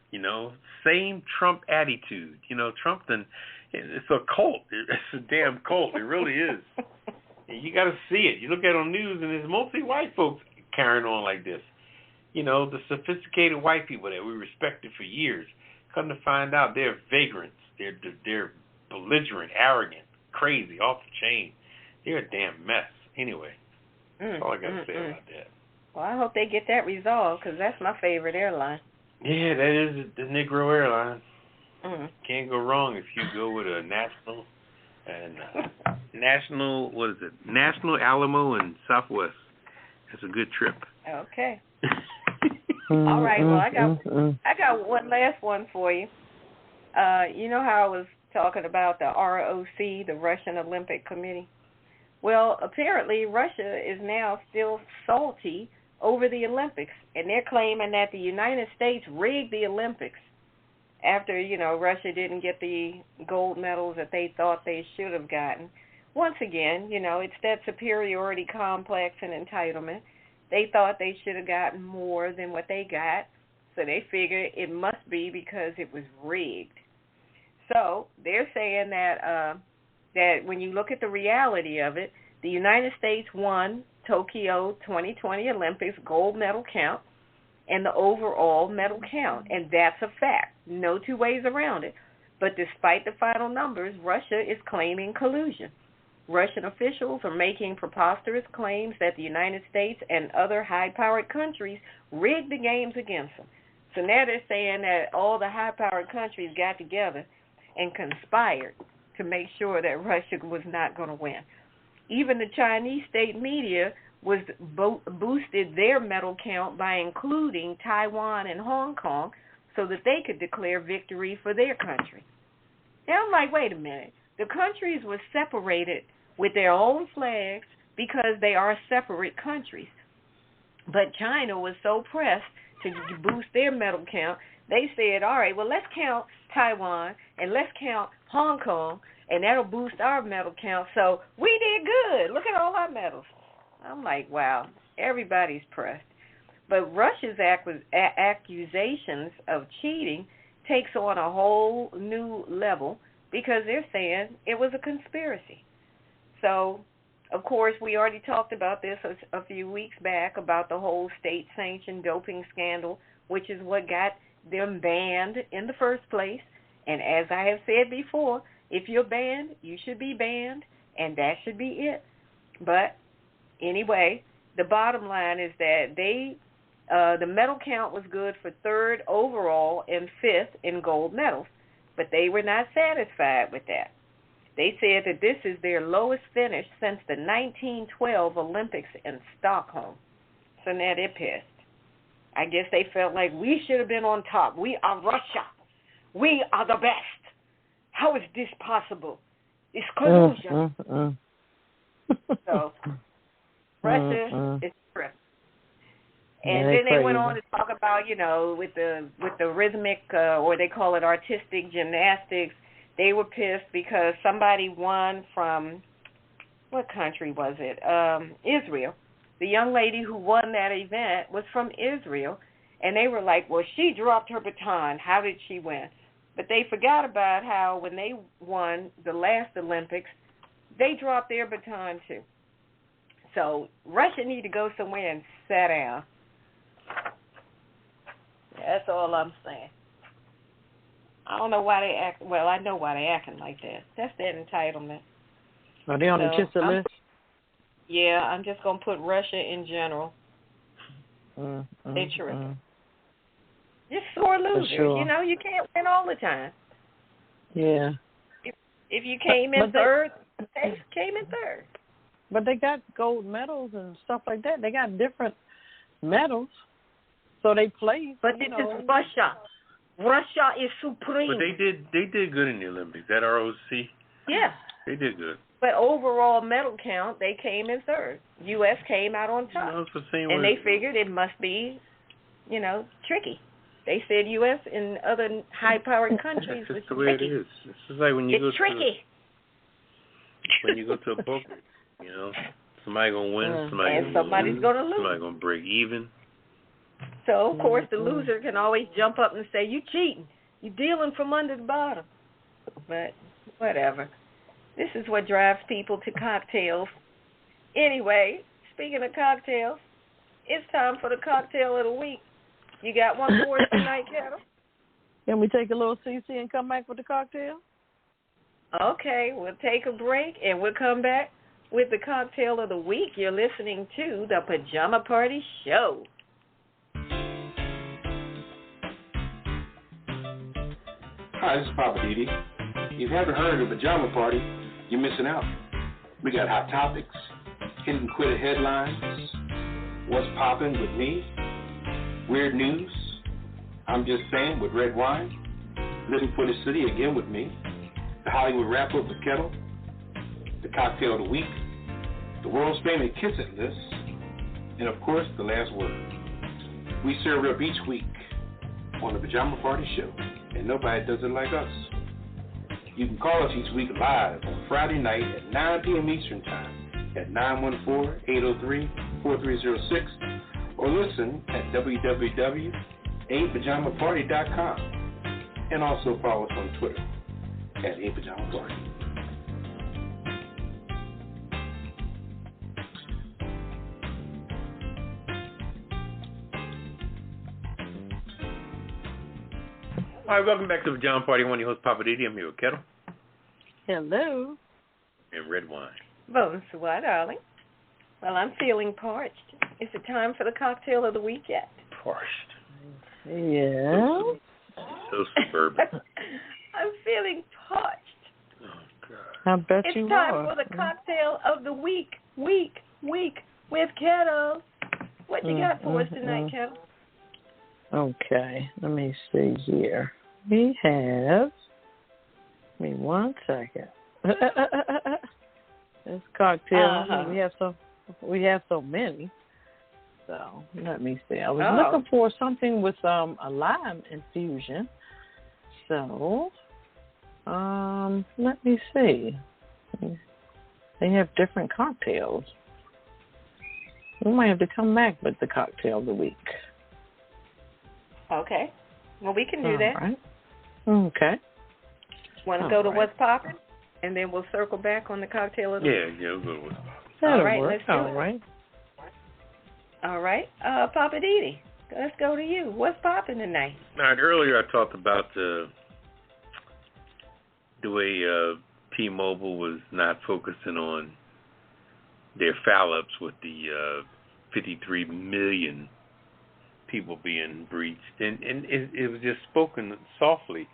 same Trump attitude. Trump, it's a cult. It's a damn cult. It really is. And you got to see it. You look at it on news, and it's mostly white folks carrying on like this. The sophisticated white people that we respected for years. Come to find out, they're vagrants. They're belligerent, arrogant, crazy, off the chain. They're a damn mess. Anyway, that's all I got to say about that. Well, I hope they get that resolved, because that's my favorite airline. Yeah, that is the Negro airline. Mm. Can't go wrong if you go with a national National Alamo and Southwest. That's a good trip. Okay. All right. Well, I got one last one for you. You know how I was talking about the ROC, the Russian Olympic Committee? Well, apparently Russia is now still salty over the Olympics, and they're claiming that the United States rigged the Olympics after, Russia didn't get the gold medals that they thought they should have gotten. Once again, it's that superiority complex and entitlement. They thought they should have gotten more than what they got, so they figured it must be because it was rigged. So they're saying that when you look at the reality of it, the United States won Tokyo 2020 Olympics gold medal count and the overall medal count, and that's a fact. No two ways around it. But despite the final numbers, Russia is claiming collusion. Russian officials are making preposterous claims that the United States and other high-powered countries rigged the games against them. So now they're saying that all the high-powered countries got together and conspired to make sure that Russia was not going to win. Even the Chinese state media was boosted their medal count by including Taiwan and Hong Kong so that they could declare victory for their country. Now I'm like, wait a minute. The countries were separated with their own flags because they are separate countries. But China was so pressed to boost their medal count, they said, all right, well, let's count Taiwan and let's count Hong Kong, and that'll boost our medal count. So we did good. Look at all our medals. I'm like, wow, everybody's pressed. But Russia's accusations of cheating takes on a whole new level because they're saying it was a conspiracy. So, of course, we already talked about this a few weeks back about the whole state-sanctioned doping scandal, which is what got them banned in the first place. And as I have said before, if you're banned, you should be banned, and that should be it. But anyway, the bottom line is that the medal count was good for third overall and fifth in gold medals, but they were not satisfied with that. They said that this is their lowest finish since the 1912 Olympics in Stockholm. So now they're pissed. I guess they felt like we should have been on top. We are Russia. We are the best. How is this possible? It's collusion. So Russia is tripped. And then they went on to talk about, with the rhythmic, or they call it artistic gymnastics, they were pissed because somebody won from, what country was it? Israel. The young lady who won that event was from Israel, and they were like, well, she dropped her baton. How did she win? But they forgot about how when they won the last Olympics, they dropped their baton too. So Russia need to go somewhere and sit down. That's all I'm saying. I don't know why they act. Well, I know why they acting like that. That's their entitlement. Are they on the kiss the list? Yeah, I'm just gonna put Russia in general. They're terrific. Just sore losers. Sure. You know, you can't win all the time. Yeah. If you came in third, they came in third. But they got gold medals and stuff like that. They got different medals, so they play. But this is Russia. Russia is supreme. But they did good in the Olympics. That ROC. Yeah. They did good. But overall medal count, they came in third. U.S. came out on top. No, it's the same and way. They figured it must be, tricky. They said U.S. and other high-powered countries That's just was the way tricky. it is. It's just like when you it's tricky. When you go to a poker, somebody gonna win, somebody's gonna lose. Somebody gonna break even. So of course the loser can always jump up and say, "You cheating? You dealing from under the bottom." But whatever. This is what drives people to cocktails. Anyway, speaking of cocktails, it's time for the cocktail of the week. You got one for us tonight, Ketel? Can we take a little CC and come back with the cocktail? Okay, we'll take a break and we'll come back with the cocktail of the week. You're listening to the Pajama Party Show. Hi, this is Poppa DD. If you haven't heard of the Pajama Party, you're missing out. We got hot topics, hidden quitter headlines, what's poppin' with me, weird news, I'm just saying with Redwine, living for the city again with me, the Hollywood wrap-up with Ketel, the cocktail of the week, the world's famous kiss it list, and of course the last word. We serve it up each week on the Pajama Party Show, and nobody does it like us. You can call us each week live on Friday night at 9 p.m. Eastern Time at 914-803-4306 or listen at www.apajamaparty.com and also follow us on Twitter at apajamaparty. All right, welcome back to the Pajama Party. I'm your host, Poppa DD. I'm here with Ketel. Hello. And Redwine. Bonsoir, darling. Well, I'm feeling parched. Is it time for the cocktail of the week yet? Parched. Yeah. So suburban. I'm feeling parched. Oh, God. I bet you are. It's time for the cocktail of the week with Ketel. What you got for us tonight, Ketel? Okay, let me see here. We have, give me 1 second. This cocktail, we have so many. So let me see. I was looking for something with a lime infusion. So let me see. They have different cocktails. We might have to come back with the cocktail of the week. Okay. Well, we can do that. All right. Okay. Want to go to What's Poppin'? And then we'll circle back on the cocktail of the week? Yeah, we'll go to What's Poppin'. That'll all right, work. let's do All it. right. All right. Poppa DD, let's go to you. What's poppin' tonight? All right, earlier I talked about the way T-Mobile was not focusing on their foul-ups with the 53 million people being breached, and it was just spoken softly,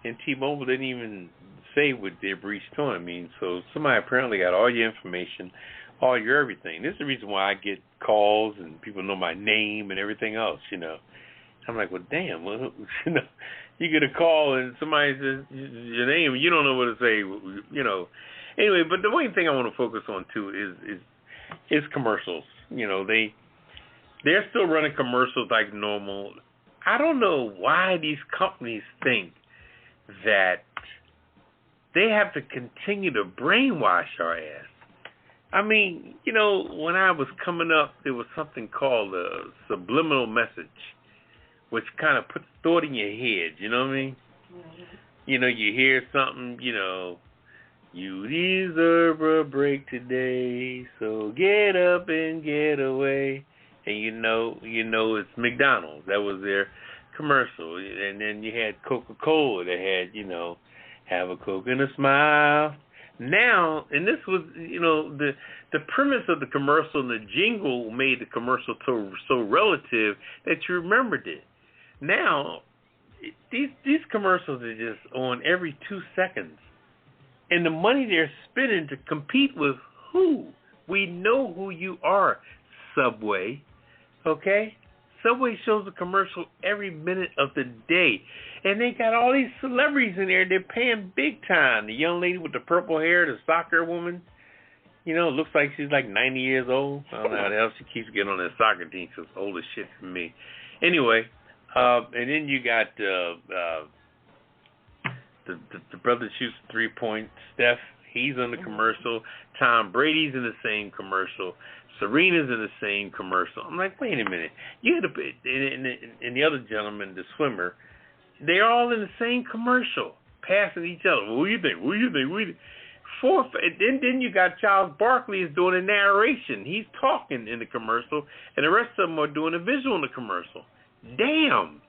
and T-Mobile didn't even say what their breach to. I mean, so somebody apparently got all your information, all your everything. This is the reason why I get calls and people know my name and everything else, I'm like, well, damn, you get a call and somebody says your name and you don't know what to say, Anyway, but the main thing I want to focus on too is commercials. They're still running commercials like normal. I don't know why these companies think that they have to continue to brainwash our ass. I mean, when I was coming up, there was something called a subliminal message, which kind of puts thought in your head, you know what I mean? You hear something, you deserve a break today, so get up and get away. And you know it's McDonald's. That was their commercial, and then you had Coca-Cola that had, you know, have a Coke and a smile. Now, and this was, you know, the premise of the commercial and the jingle made the commercial so relative that you remembered it. Now, these commercials are just on every 2 seconds. And the money they're spending to compete with who? We know who you are, Subway. Okay? Subway shows a commercial every minute of the day. And they got all these celebrities in there. They're paying big time. The young lady with the purple hair, the soccer woman, you know, looks like she's like 90 years old. I don't know how the hell she keeps getting on that soccer team. She's old as shit for me. Anyway, and then you got the brother that shoots 3-point, Steph. He's in the commercial. Tom Brady's in the same commercial. Serena's in the same commercial. I'm like, wait a minute. You had and the other gentleman, the swimmer, they're all in the same commercial, passing each other. Who you think? Who you think? Who you think? Then you got Charles Barkley is doing a narration. He's talking in the commercial, and the rest of them are doing a visual in the commercial. Damn.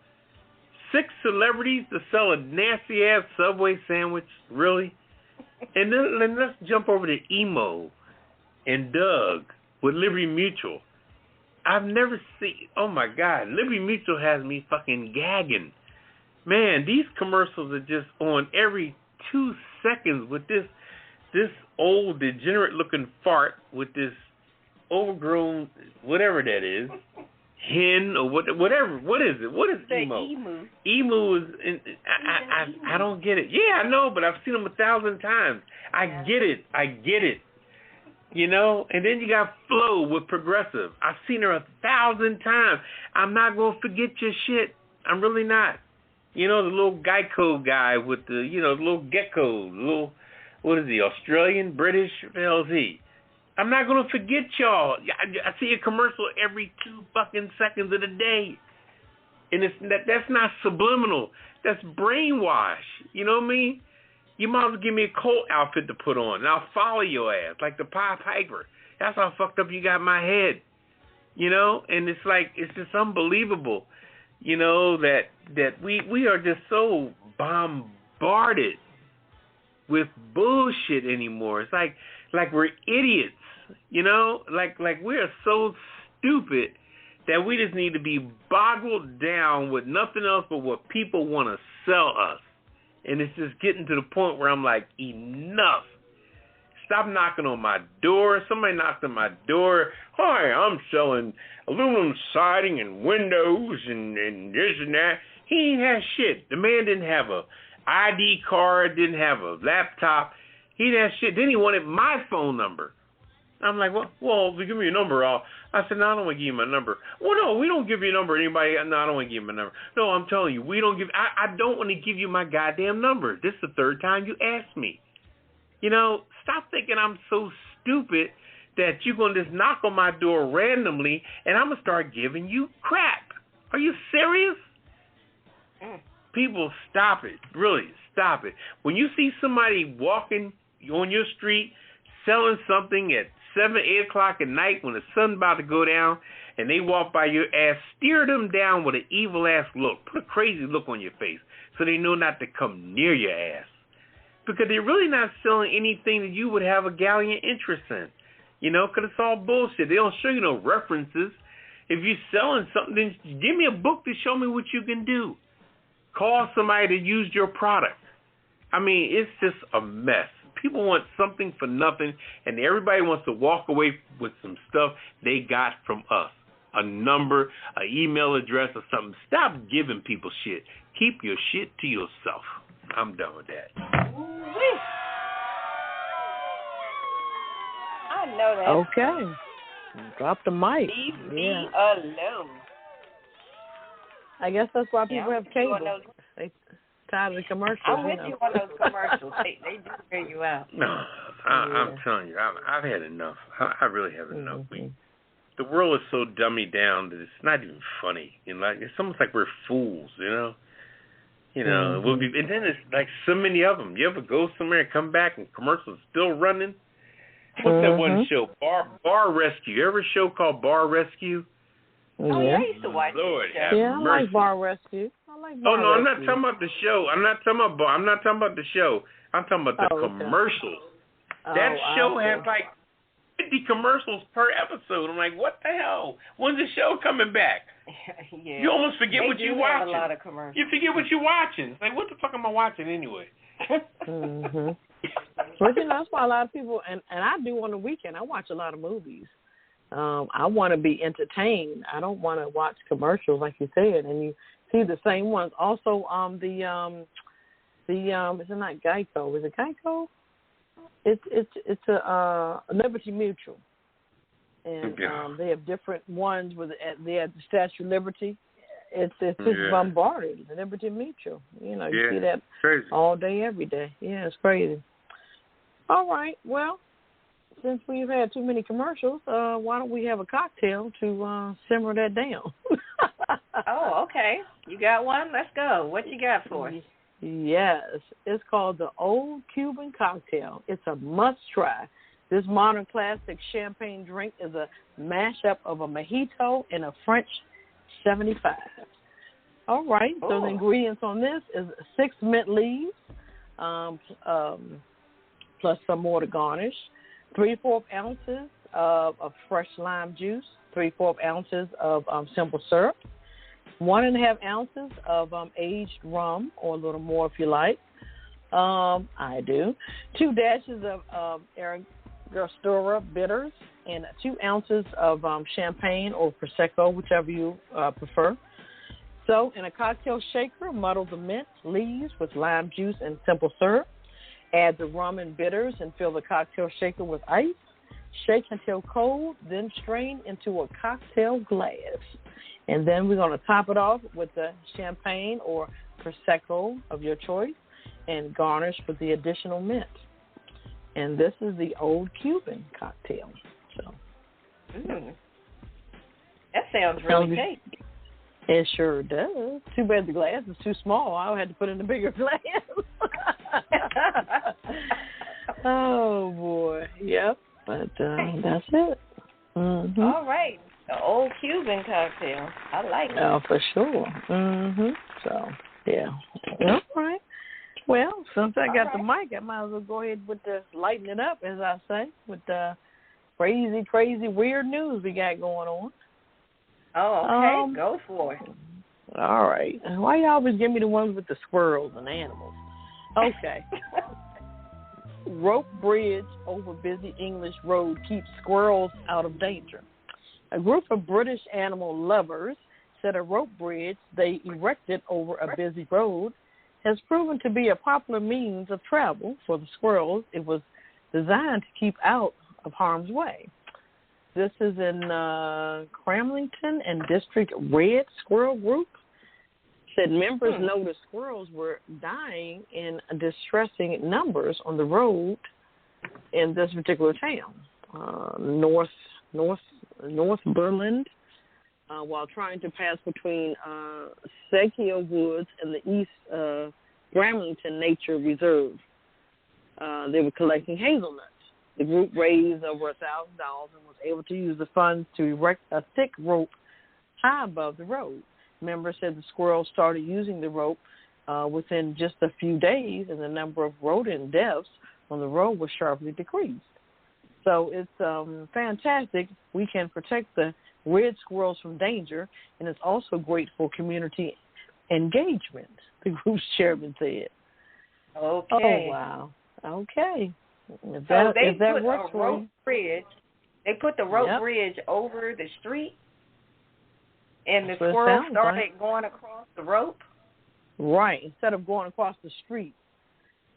6 celebrities to sell a nasty-ass Subway sandwich? Really? And then let's jump over to Emo and Doug with Liberty Mutual. I've never seen... Oh, my God. Liberty Mutual has me fucking gagging. Man, these commercials are just on every 2 seconds with this old, degenerate-looking fart with this overgrown, whatever that is, hen or whatever. What is it? What is Emo? Emu is... I don't get it. Yeah, I know, but I've seen them 1,000 times. I get it. You know? And then you got Flo with Progressive. I've seen her 1,000 times. I'm not going to forget your shit. I'm really not. You know, the little Geico guy with the, you know, the little gecko, the little, what is he, Australian, British, what the hell is he? I'm not going to forget y'all. I see a commercial every 2 fucking seconds of the day. And that's not subliminal. That's brainwash. You know what I mean? You might as well give me a Colt outfit to put on, and I'll follow your ass like the Pied Piper. That's how fucked up you got my head. You know? And it's like, it's just unbelievable. You know, that we are just so bombarded with bullshit anymore. It's like we're idiots, you know? Like we are so stupid that we just need to be boggled down with nothing else but what people want to sell us. And it's just getting to the point where I'm like, enough. Stop knocking on my door. Somebody knocked on my door. Hi, I'm selling aluminum siding and windows and this and that. He ain't had shit. The man didn't have a ID card, didn't have a laptop. He didn't have shit. Then he wanted my phone number. I'm like, well, if you give me your number, I said, no, I don't want to give you my number. Well, no, we don't give you a number to anybody. No, I don't want to give you my number. No, I'm telling you, I don't want to give you my goddamn number. This is the 3rd time you asked me. You know, stop thinking I'm so stupid that you're going to just knock on my door randomly and I'm going to start giving you crap. Are you serious? People, stop it. Really, stop it. When you see somebody walking on your street selling something at 7, 8 o'clock at night when the sun's about to go down and they walk by your ass, steer them down with an evil-ass look. Put a crazy look on your face so they know not to come near your ass. Because they're really not selling anything that you would have a gallant interest in. You know, because it's all bullshit. They don't show you no references. If you're selling something, then give me a book to show me what you can do. Call somebody to use your product. I mean, it's just a mess. People want something for nothing, and everybody wants to walk away with some stuff they got from us. A number, an email address, or something. Stop giving people shit. Keep your shit to yourself. I'm done with that. I know that. Okay. Drop the mic. Leave me alone. I guess that's why people have cable. They tired of the commercials. I'm with you on those commercials. They do wear you out. No, I'm telling you, I've had enough. I really have enough. The world is so dummied down that it's not even funny. You know, like, it's almost like we're fools. You know. We'll be, and then it's like so many of them. You ever go somewhere and come back and commercials still running? What's that one show? Bar Rescue. You ever a show called Bar Rescue? Oh, yeah, I used to watch Lord, that have show. Yeah, I mercy. like Bar Rescue. Oh no, I'm not talking about the show. I'm not talking about the show. I'm talking about the commercials. That show had like 50 commercials per episode. I'm like, what the hell? When's the show coming back? Yeah. You almost forget what you're watching. A lot of commercials. You forget what you're watching. It's like, what the fuck am I watching anyway? Mm-hmm. But that's why a lot of people, and I do on the weekend, I watch a lot of movies. I want to be entertained. I don't want to watch commercials like you said, and you see the same ones. Also, it's not Geico. Is it Geico? It's a Liberty Mutual, and they have different ones with they have the Statue of Liberty. It's just bombarded. The Liberty Mutual. You see that crazy. all day, every day. Yeah, it's crazy. All right. Well, since we've had too many commercials, why don't we have a cocktail to simmer that down? Oh, okay. You got one? Let's go. What you got for us? Yes. It's called the Old Cuban Cocktail. It's a must-try. This modern classic champagne drink is a mashup of a mojito and a French 75. All right. Oh. So the ingredients on this is 6 mint leaves, plus some more to garnish, 3/4 ounces of fresh lime juice, 3/4 ounces of simple syrup, 1.5 ounces of aged rum, or a little more if you like. I do. 2 dashes of Angostura bitters, and 2 ounces of champagne or Prosecco, whichever you prefer. So in a cocktail shaker, muddle the mint leaves with lime juice and simple syrup. Add the rum and bitters and fill the cocktail shaker with ice. Shake until cold, then strain into a cocktail glass. And then we're going to top it off with the champagne or Prosecco of your choice and garnish with the additional mint. And this is the Old Cuban cocktail. So, that sounds really tasty. It sure does. Too bad the glass is too small. I had to put in a bigger glass. Oh, boy. Yep. But that's it. Mm-hmm. All right. The Old Cuban cocktail. I like it. Oh, for sure. Mm-hmm. So, yeah. All right. Well, since I got the mic, I might as well go ahead with the lighten it up, as I say, with the crazy, weird news we got going on. Oh, okay. Go for it. All right. Why you always give me the ones with the squirrels and animals? Okay. Rope bridge over busy English road keeps squirrels out of danger. A group of British animal lovers said a rope bridge they erected over a busy road has proven to be a popular means of travel for the squirrels. It was designed to keep out of harm's way. This is in Cramlington and District Red Squirrel Group. Said members noticed squirrels were dying in distressing numbers on the road in this particular town, North Berlin, while trying to pass between Sequoia Woods and the East Cramlington Nature Reserve. They were collecting hazelnuts. The group raised over $1,000 and was able to use the funds to erect a thick rope high above the road. Members said the squirrels started using the rope within just a few days, and the number of rodent deaths on the road was sharply decreased. So it's fantastic. We can protect the red squirrels from danger, and it's also great for community engagement, the group's chairman said. Okay. Oh, wow. Okay. If So they if that put works a rope bridge. They put the rope bridge over the street, and the squirrels started going across the rope. Right. Instead of going across the street,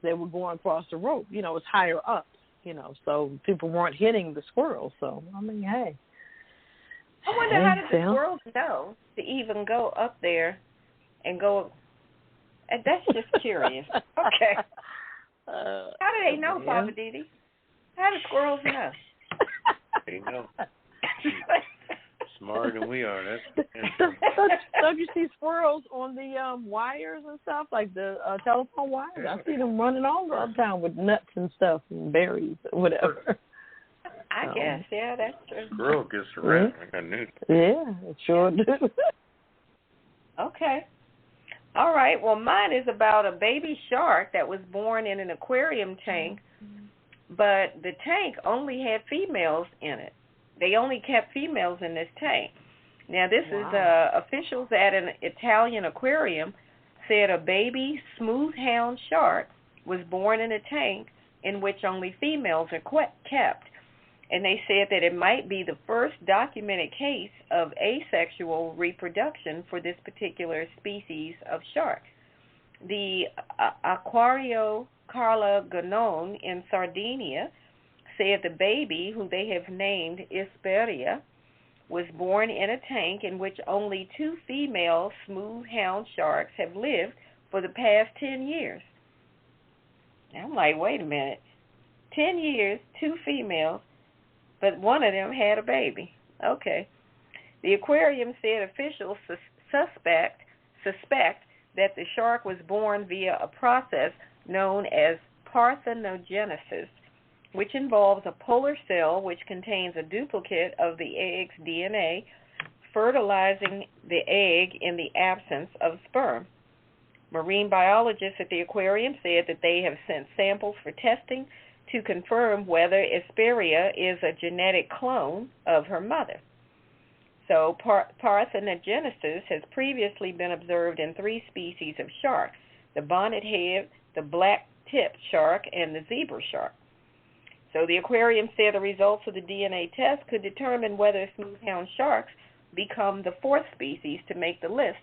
they were going across the rope. You know, it's higher up. You know, so people weren't hitting the squirrels. So I mean, hey. I wonder how did the squirrels know to even go up there and go? And that's just curious. Okay. How do they know, Poppa DD? How do squirrels know? They know. Smarter than we are. Don't you see squirrels on the wires and stuff, like the telephone wires? I see them running all the time with nuts and stuff and berries or whatever. I guess, yeah, that's true. Squirrel gets around. I got news. Yeah, it sure do. Okay. All right. Well, mine is about a baby shark that was born in an aquarium tank, but the tank only had females in it. They only kept females in this tank. Now, this is officials at an Italian aquarium said a baby smooth-hound shark was born in a tank in which only females are kept. And they said that it might be the first documented case of asexual reproduction for this particular species of shark. The Aquario Carla Gonone in Sardinia said the baby, who they have named Isperia, was born in a tank in which only 2 female smooth-hound sharks have lived for the past 10 years. I'm like, wait a minute. 10 years, 2 females, but one of them had a baby. Okay. The aquarium said officials suspect that the shark was born via a process known as parthenogenesis, which involves a polar cell which contains a duplicate of the egg's DNA, fertilizing the egg in the absence of sperm. Marine biologists at the aquarium said that they have sent samples for testing to confirm whether Isperia is a genetic clone of her mother. So parthenogenesis has previously been observed in 3 species of sharks, the bonnet-head, the black-tipped shark, and the zebra shark. So the aquarium said the results of the DNA test could determine whether smooth-hound sharks become the 4th species to make the list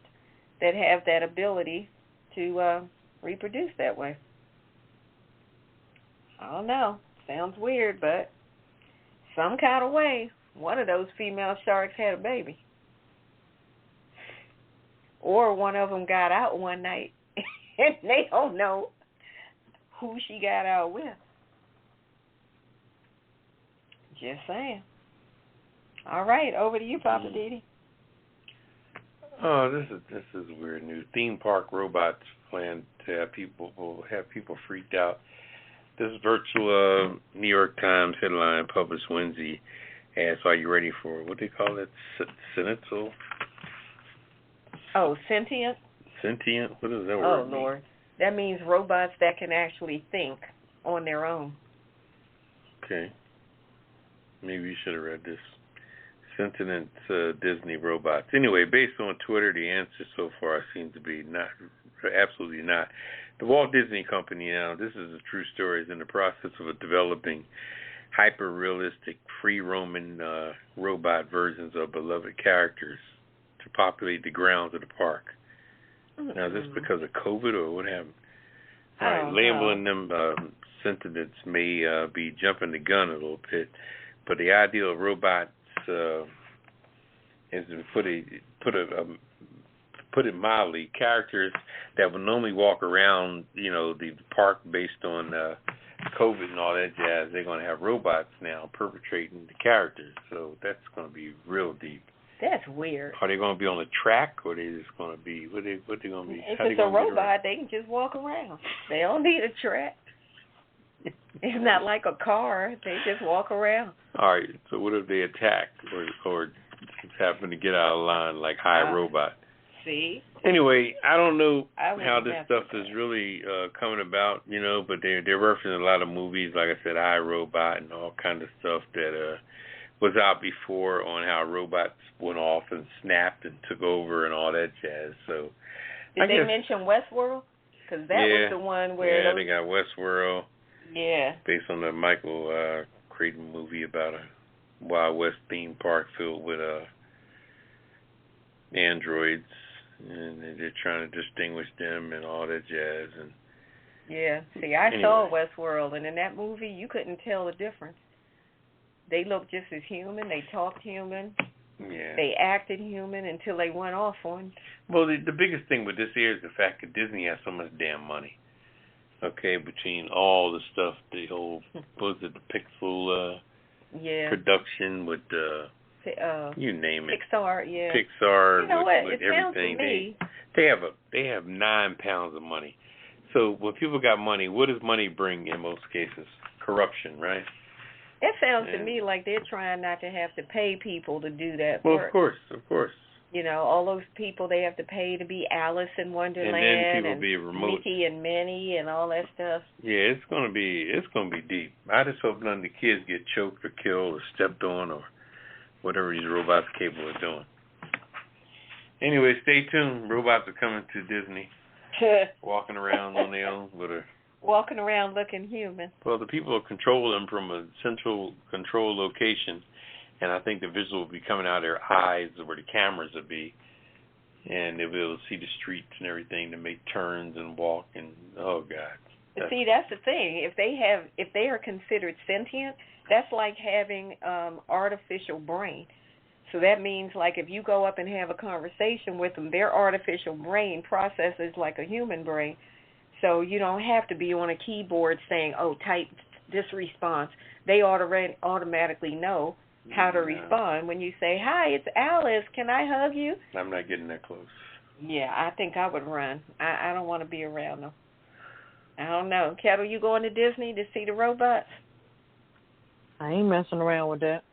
that have that ability to reproduce that way. I don't know. Sounds weird, but some kind of way, one of those female sharks had a baby. Or one of them got out one night, and they don't know who she got out with. Just saying. All right, over to you, Poppa DD. Oh, this is weird news. Theme park robots plan to have people freaked out. This virtual New York Times headline published Wednesday asks, "Are you ready for what they call it? Sentient? Oh, sentient? Sentient? What does that word Oh, mean? Lord. That means robots that can actually think on their own. Okay. Maybe you should have read this. Sentient Disney robots. Anyway, based on Twitter, the answer so far seems to be absolutely not. The Walt Disney Company, now, this is a true story, is in the process of developing hyper-realistic, free-roaming robot versions of beloved characters to populate the grounds of the park. Mm-hmm. Now, is this because of COVID or what happened? All right, labeling them sentients may be jumping the gun a little bit, but the idea of robots is to put it mildly, characters that would normally walk around, the park based on COVID and all that jazz. They're going to have robots now perpetrating the characters, so that's going to be real deep. That's weird. Are they going to be on the track, or are they just going to be? What they going to be? If it's a robot, they can just walk around. They don't need a track. It's not like a car. They just walk around. All right. So what if they attack or just happen to get out of line like Hi Robot? See? Anyway, I don't know how this stuff is really coming about, but they're referencing a lot of movies, like I said, Hi Robot and all kind of stuff that was out before on how robots went off and snapped and took over and all that jazz. So Did they mention Westworld? Because that was the one where... Yeah, they got Westworld. Yeah. Based on the Michael Crichton movie about a Wild West theme park filled with androids, and they're trying to distinguish them and all that jazz. And yeah. See, I saw Westworld, and in that movie, you couldn't tell the difference. They looked just as human. They talked human. Yeah. They acted human until they went off on. Well, the biggest thing with this here is the fact that Disney has so much damn money. Okay, between all the stuff, the whole, what was it, the Pixel production with you name it. Pixar, yeah. Pixar, you know what? with it everything. Sounds to me, they have 9 pounds of money. So when people got money, what does money bring in most cases? Corruption, right? It sounds to me like they're trying not to have to pay people to do that Well, work. of course. You know, all those people they have to pay to be Alice in Wonderland and then people be remote. Mickey and Minnie and all that stuff. Yeah, it's gonna be deep. I just hope none of the kids get choked or killed or stepped on or whatever these robots are capable of doing. Anyway, stay tuned. Robots are coming to Disney, walking around on their own with a. Walking around looking human. Well, the people will control them from a central control location, and I think the visual will be coming out of their eyes where the cameras will be, and they'll be able to see the streets and everything to make turns and walk, and oh God. See, that's the thing. If they are considered sentient, that's like having artificial brain. So that means, like, if you go up and have a conversation with them, their artificial brain processes like a human brain. So you don't have to be on a keyboard saying, oh, type this response. They automatically know how to respond when you say, hi, it's Alice. Can I hug you? I'm not getting that close. Yeah, I think I would run. I don't want to be around them. I don't know. Ketel, you going to Disney to see the robots? I ain't messing around with that.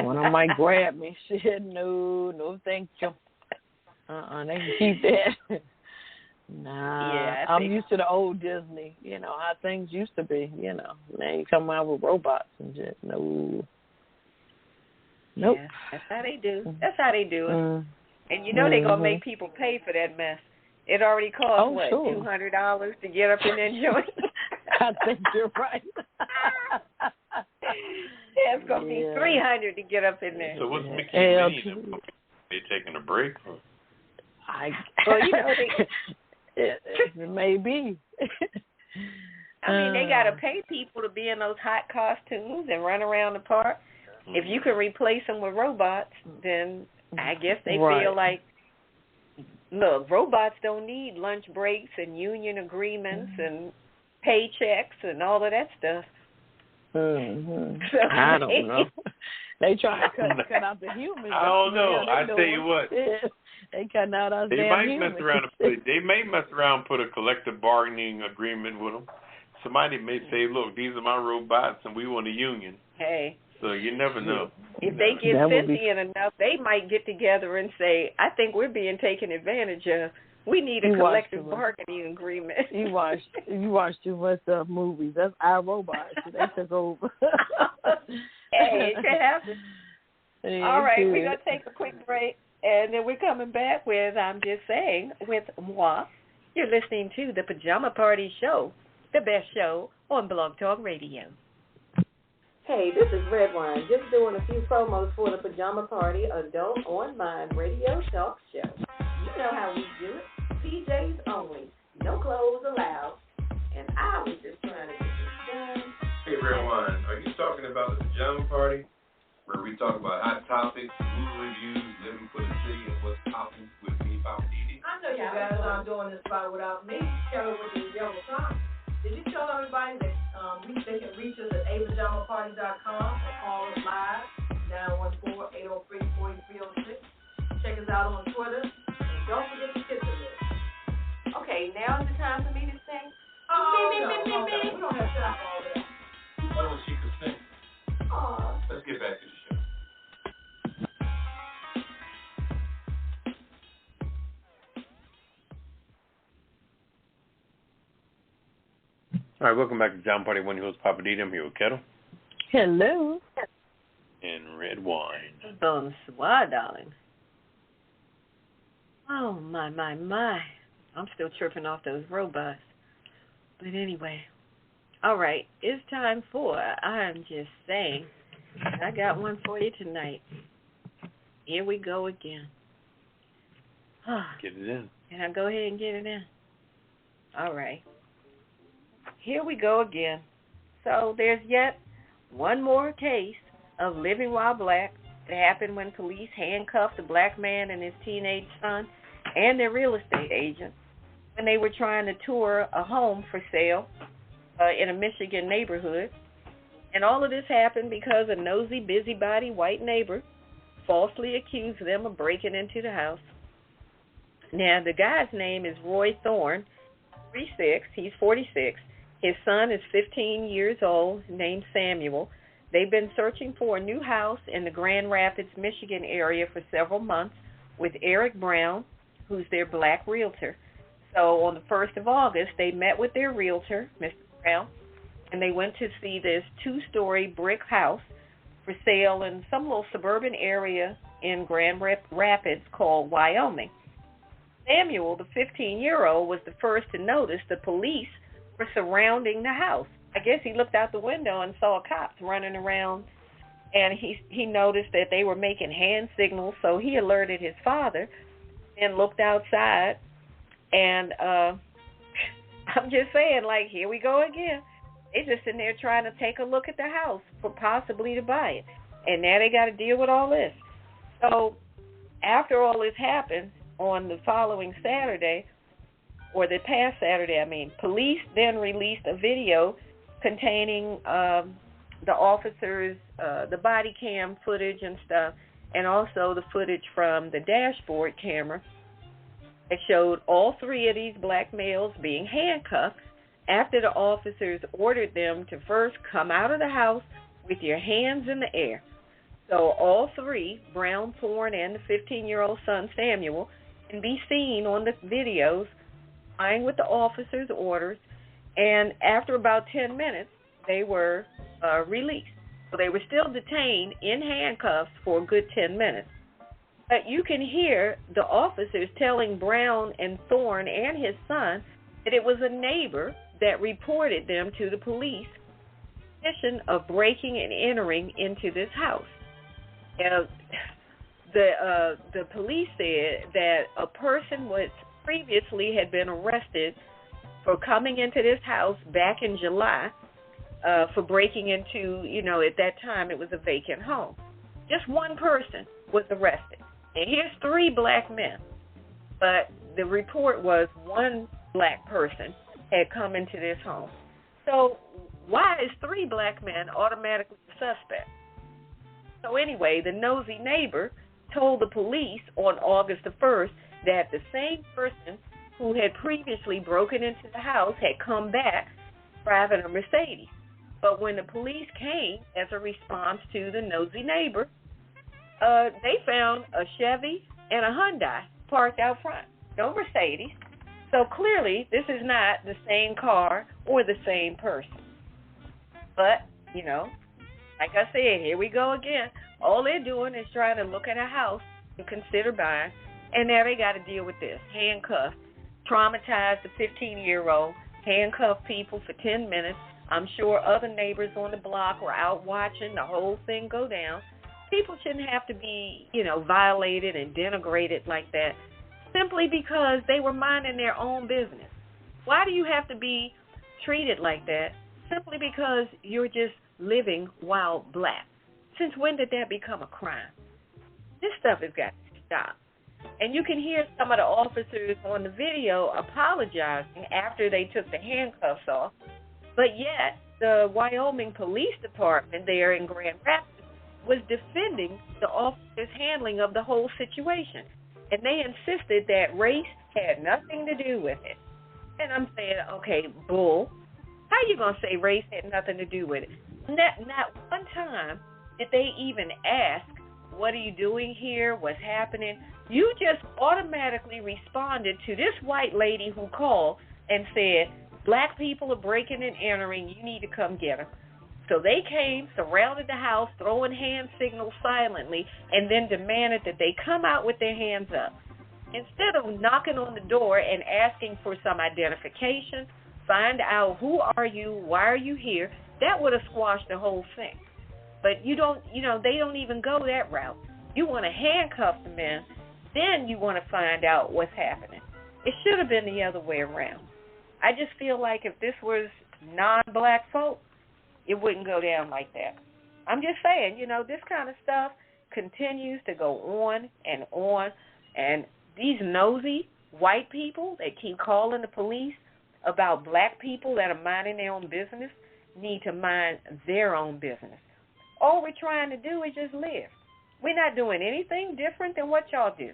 One of them might grab me. Shit, no, thank you. They can keep that. Nah, yeah, I'm used to the old Disney, you know, how things used to be, you know. Now you come out with robots and shit. No. Nope. Yeah, that's how they do. That's how they do it. And you know they're going to make people pay for that mess. It already costs, sure. $200 to get up and enjoy it? I think you're right. Yeah, it's going to be $300 to get up in there. So what's Mickey and Minnie? They taking a break? Or? Well, you know, it may be. I mean, they got to pay people to be in those hot costumes and run around the park. If you can replace them with robots, then I guess they feel like, look, robots don't need lunch breaks and union agreements and paychecks and all of that stuff. So, I don't know. They try to cut out the humans. I don't know. I tell you what. They cutting out us They damn might humans. mess around. They may mess around and put a collective bargaining agreement with them. Somebody may say, "Look, these are my robots, and we want a union." Hey. So you never know. If they get sentient enough, they might get together and say, "I think we're being taken advantage of. We need a collective bargaining agreement." You watch too much movies. That's our robots. They took over. Hey, it could happen. Yeah, all right, we're going to take a quick break, and then we're coming back with I'm Just Saying with moi. You're listening to the Pajama Party Show, the best show on Blog Talk Radio. Hey, this is Redwine, just doing a few promos for the Pajama Party Adult Online Radio Talk Show. You know how we do it. PJs only, no clothes allowed, and I was just trying to get this done. Hey, Redwine, are you talking about the Pajama Party, where we talk about hot topics, movie reviews, living for the city, and what's popping with me, Poppa DD? I know you guys aren't doing this spot without me, Ketel with the yellow sign. Did you tell everybody that they can reach us at apajamaparty.com or call us live, 914-803-4306. Check us out on Twitter, and don't forget to hit the list. Okay, now is the time for me to sing? No, we don't have time for all that. Oh, she could sing. Let's get back to the show. All right, welcome back to Pajama Party. One host, Poppa DD. I'm here with Ketel. Hello. And Redwine. Bonsoir, darling. Oh, my. I'm still tripping off those robots. But anyway, all right, it's time for I'm Just Saying. I got one for you tonight. Here we go again. Get it in. Can I go ahead and get it in? All right. Here we go again. So there's yet one more case of living while black that happened when police handcuffed a black man and his teenage son and their real estate agent when they were trying to tour a home for sale in a Michigan neighborhood. And all of this happened because a nosy, busybody white neighbor falsely accused them of breaking into the house. Now, the guy's name is Roy Thorne, 36. He's 46. His son is 15 years old, named Samuel. They've been searching for a new house in the Grand Rapids, Michigan area for several months with Eric Brown, who's their black realtor. So on the 1st of August, they met with their realtor, Mr. Brown, and they went to see this 2-story brick house for sale in some little suburban area in Grand Rapids called Wyoming. Samuel, the 15-year-old, was the first to notice the police were surrounding the house. I guess he looked out the window and saw cops running around, and he noticed that they were making hand signals, so he alerted his father and looked outside, and I'm just saying, like, here we go again. They just in there trying to take a look at the house for possibly to buy it, and now they got to deal with all this. So after all this happened on the following Saturday, or the past Saturday, police then released a video containing the officers, the body cam footage and stuff, and also the footage from the dashboard camera. It showed all 3 of these black males being handcuffed after the officers ordered them to first come out of the house with your hands in the air. So all 3, Brown, Thorne, and the 15-year-old son, Samuel, can be seen on the videos complying with the officers' orders, and after about 10 minutes, they were released. So they were still detained in handcuffs for a good 10 minutes. But you can hear the officers telling Brown and Thorne and his son that it was a neighbor that reported them to the police suspicion of breaking and entering into this house. Now, the police said that a person was previously had been arrested for coming into this house back in July for breaking into, at that time it was a vacant home. Just one person was arrested. And here's 3 black men. But the report was one black person had come into this home. So why is 3 black men automatically suspect? So anyway, the nosy neighbor told the police on August the 1st that the same person who had previously broken into the house had come back driving a Mercedes. But when the police came as a response to the nosy neighbor, they found a Chevy and a Hyundai parked out front. No Mercedes. So clearly this is not the same car or the same person. But, like I said, here we go again. All they're doing is trying to look at a house and consider buying, and now they got to deal with this. Handcuff, traumatize the 15-year-old, handcuff people for 10 minutes. I'm sure other neighbors on the block were out watching the whole thing go down. People shouldn't have to be, violated and denigrated like that simply because they were minding their own business. Why do you have to be treated like that simply because you're just living while black? Since when did that become a crime? This stuff has got to stop. And you can hear some of the officers on the video apologizing after they took the handcuffs off, but yet the Wyoming Police Department there in Grand Rapids was defending the officers' handling of the whole situation. And they insisted that race had nothing to do with it. And I'm saying, okay, bull. How you going to say race had nothing to do with it? Not one time did they even ask, what are you doing here? What's happening? You just automatically responded to this white lady who called and said, black people are breaking and entering. You need to come get them. So they came, surrounded the house, throwing hand signals silently, and then demanded that they come out with their hands up. Instead of knocking on the door and asking for some identification, find out who are you, why are you here, that would have squashed the whole thing. But they don't even go that route. You want to handcuff the men, then you want to find out what's happening. It should have been the other way around. I just feel like if this was non-black folk, it wouldn't go down like that. I'm just saying, this kind of stuff continues to go on, and these nosy white people that keep calling the police about black people that are minding their own business need to mind their own business. All we're trying to do is just live. We're not doing anything different than what y'all do.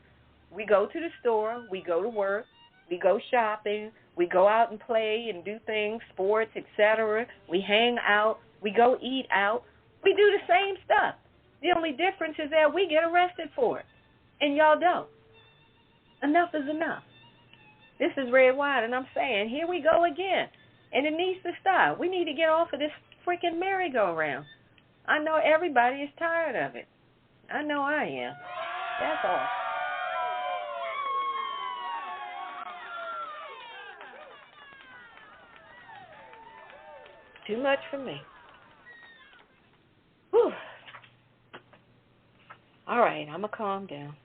We go to the store, we go to work, We go shopping. We go out and play and do things, sports, etc. We hang out. We go eat out. We do the same stuff. The only difference is that we get arrested for it, and y'all don't. Enough is enough. This is Redwine, and I'm saying, here we go again, and it needs to stop. We need to get off of this freaking merry-go-round. I know everybody is tired of it. I know I am. That's all. Too much for me. Whew. All right, I'm going to calm down.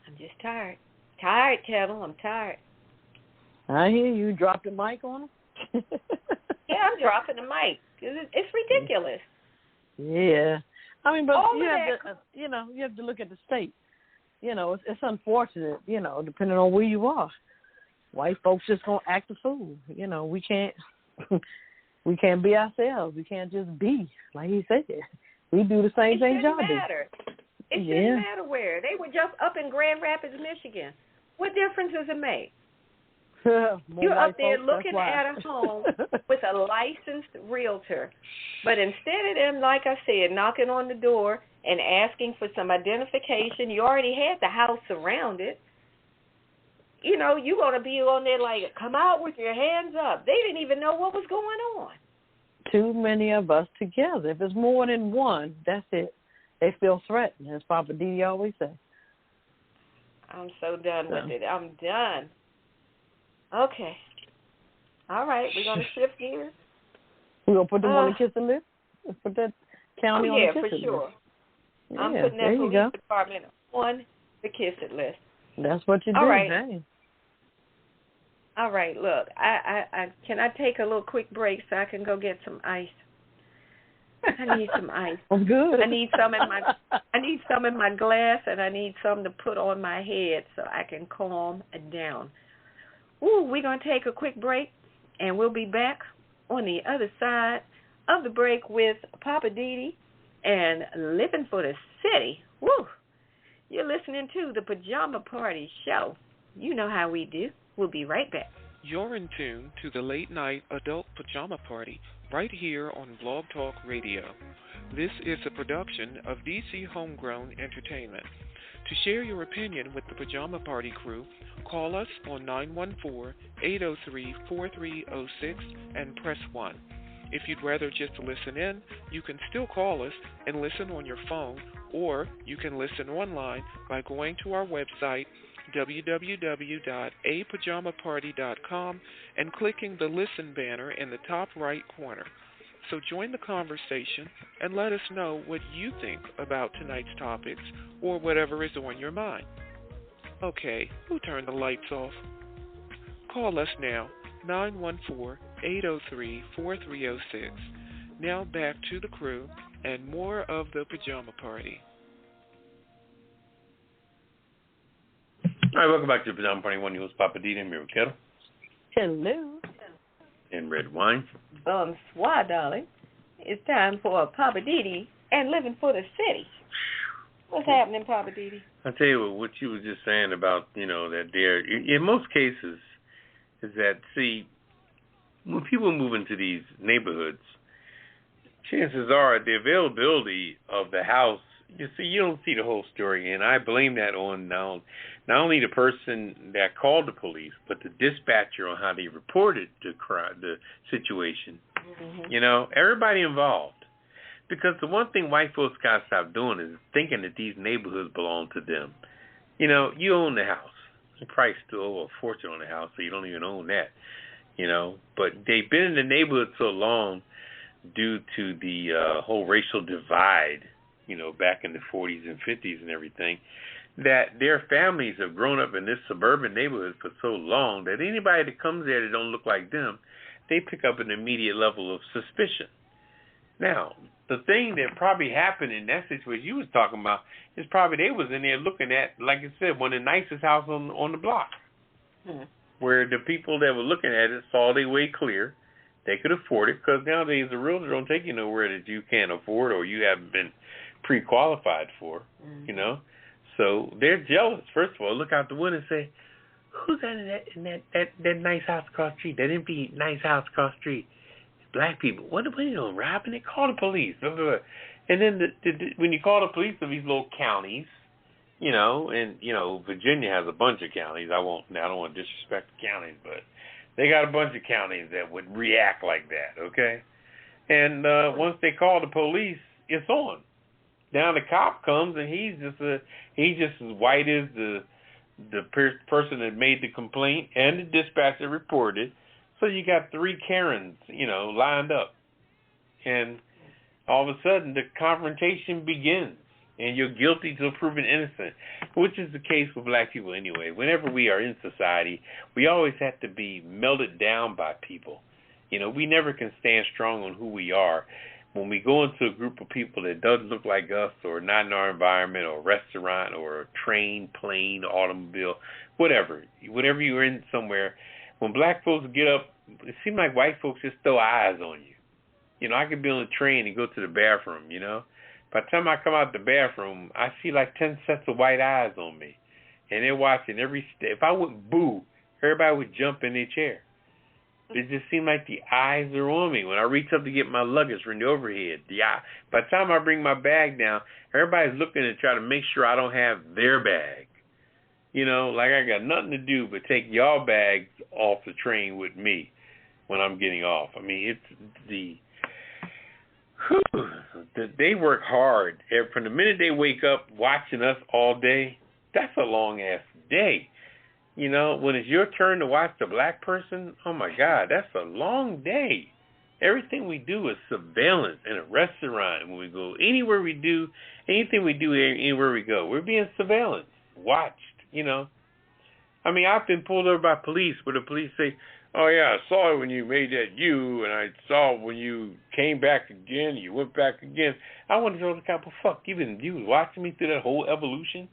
I'm just tired. Tired, Ketel. I'm tired. I hear you. Dropped the mic on him? Yeah, I'm dropping the mic. It's ridiculous. Yeah. I mean, but All you have to, you have to look at the state. It's unfortunate, depending on where you are. White folks just going to act a fool. We can't be ourselves. We can't just be, like he said. We do the same thing y'all do. It shouldn't matter where. They were just up in Grand Rapids, Michigan. What difference does it make? You're up there looking at a home with a licensed realtor. But instead of them, like I said, knocking on the door and asking for some identification, you already had the house surrounded. You're going to be on there like, come out with your hands up. They didn't even know what was going on. Too many of us together. If it's more than one, that's it. They feel threatened, as Poppa DD always says. I'm so done with it. I'm done. Okay. All right, we're going to shift gears. We're going to put them on the kissing list? Let's put that county on the kissing list. Yeah, for sure. Yeah, I'm putting that police department on the kissing list. That's what you do. All right. Hey. All right, look, can I take a little quick break so I can go get some ice? I need some ice. I'm good. I need some in my glass, and I need some to put on my head so I can calm down. Ooh, we're going to take a quick break, and we'll be back on the other side of the break with Poppa DD and Living for the City. Woo! You're listening to the Pajama Party Show. You know how we do. We'll be right back. You're in tune to the Late Night Adult Pajama Party right here on Blog Talk Radio. This is a production of DC Homegrown Entertainment. To share your opinion with the Pajama Party Crew, call us on 914-803-4306 and press 1. If you'd rather just listen in, you can still call us and listen on your phone, or you can listen online by going to our website, www.apajamaparty.com, and clicking the Listen banner in the top right corner. So join the conversation and let us know what you think about tonight's topics or whatever is on your mind. Okay, who turned the lights off? Call us now, 914-803-4306. Now back to the crew and more of the Pajama Party. All right, welcome back to the Pajama Party. One host, Poppa DD, and here with Ketel. Hello. And Redwine. Bonsoir, darling. It's time for Poppa DD and Living for the City. What's happening, Poppa DD? I'll tell you what you were just saying about, that there, in most cases, is that, see, when people move into these neighborhoods, chances are the availability of the house, you don't see the whole story, and I blame that on not only the person that called the police, but the dispatcher on how they reported the situation. Mm-hmm. Everybody involved. Because the one thing white folks got to stop doing is thinking that these neighborhoods belong to them. You own the house. You probably still owe a fortune on the house, so you don't even own that. But they've been in the neighborhood so long due to the whole racial divide, back in the 40s and 50s and everything, that their families have grown up in this suburban neighborhood for so long that anybody that comes there that don't look like them, they pick up an immediate level of suspicion. Now, the thing that probably happened in that situation you was talking about is probably they was in there looking at, like I said, one of the nicest houses on the block, where the people that were looking at it saw their way clear. They could afford it, because nowadays the realtor don't take you nowhere that you can't afford or you haven't been pre-qualified for, So they're jealous. First of all, look out the window and say, who's that in that nice house across the street? That empty nice house across the street. Black people. What are you doing? Robbing it? Call the police. Blah, blah, blah. And then when you call the police of these little counties, and Virginia has a bunch of counties. I don't want to disrespect the counties, but they got a bunch of counties that would react like that. Okay. And once they call the police, it's on. Now the cop comes and he's just as white as the person that made the complaint and the dispatcher reported. So you got 3 Karens, lined up, and all of a sudden the confrontation begins, and you're guilty till proven innocent, which is the case with black people anyway. Whenever we are in society, we always have to be melted down by people. We never can stand strong on who we are. When we go into a group of people that doesn't look like us or not in our environment or restaurant or train, plane, automobile, whatever you're in somewhere, when black folks get up, it seems like white folks just throw eyes on you. I could be on a train and go to the bathroom, By the time I come out the bathroom, I see like 10 sets of white eyes on me. And they're watching every step. If I would boo, everybody would jump in their chair. It just seemed like the eyes are on me. When I reach up to get my luggage from the overhead, by the time I bring my bag down, everybody's looking to try to make sure I don't have their bag. Like I got nothing to do but take y'all bags off the train with me when I'm getting off. I mean, they work hard. From the minute they wake up watching us all day, that's a long-ass day. When it's your turn to watch the black person, oh, my God, that's a long day. Everything we do is surveillance in a restaurant. When we go anywhere we do, anything we do anywhere we go, we're being surveillance, watched, I mean, I've been pulled over by police where the police say, oh, yeah, I saw it when you made that U, and I saw it when you came back again, you went back again. I want to tell the cop, well, fuck, you was watching me through that whole evolution?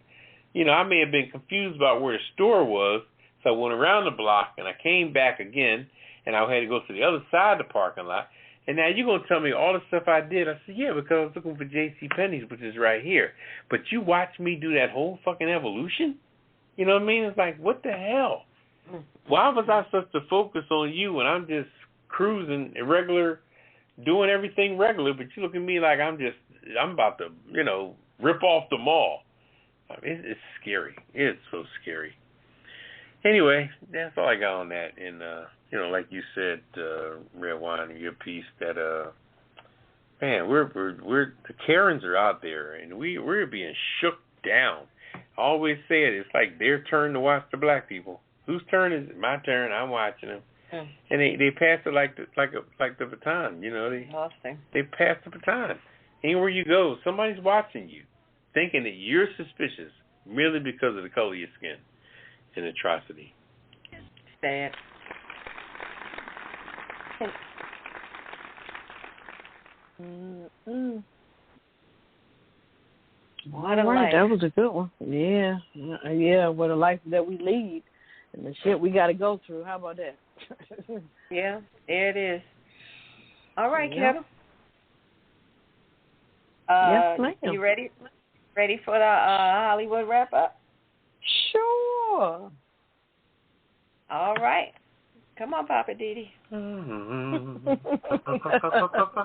I may have been confused about where the store was, so I went around the block, and I came back again, and I had to go to the other side of the parking lot. And now you're going to tell me all the stuff I did. I said, yeah, because I was looking for JCPenney's, which is right here. But you watched me do that whole fucking evolution? You know what I mean? It's like, what the hell? Why was I supposed to focus on you when I'm just cruising irregular, doing everything regular, but you look at me like I'm about to, rip off the mall. I mean, it's scary. It's so scary. Anyway, that's all I got on that. And, like you said, Redwine, in your piece, that, man, the Karens are out there, and we're being shook down. I always say it. It's like their turn to watch the black people. Whose turn is it? My turn. I'm watching them. And they pass it like the baton. They pass the baton. Anywhere you go, somebody's watching you, thinking that you're suspicious merely because of the color of your skin. An atrocity. Sad. What a life. That was a good one. Yeah. What a life that we lead, and the shit we got to go through. How about that? Yeah, it is. All right, Ketel. Yes, ma'am. You ready? Ready for the Hollywood wrap up? Sure. All right. Come on, Poppa DD.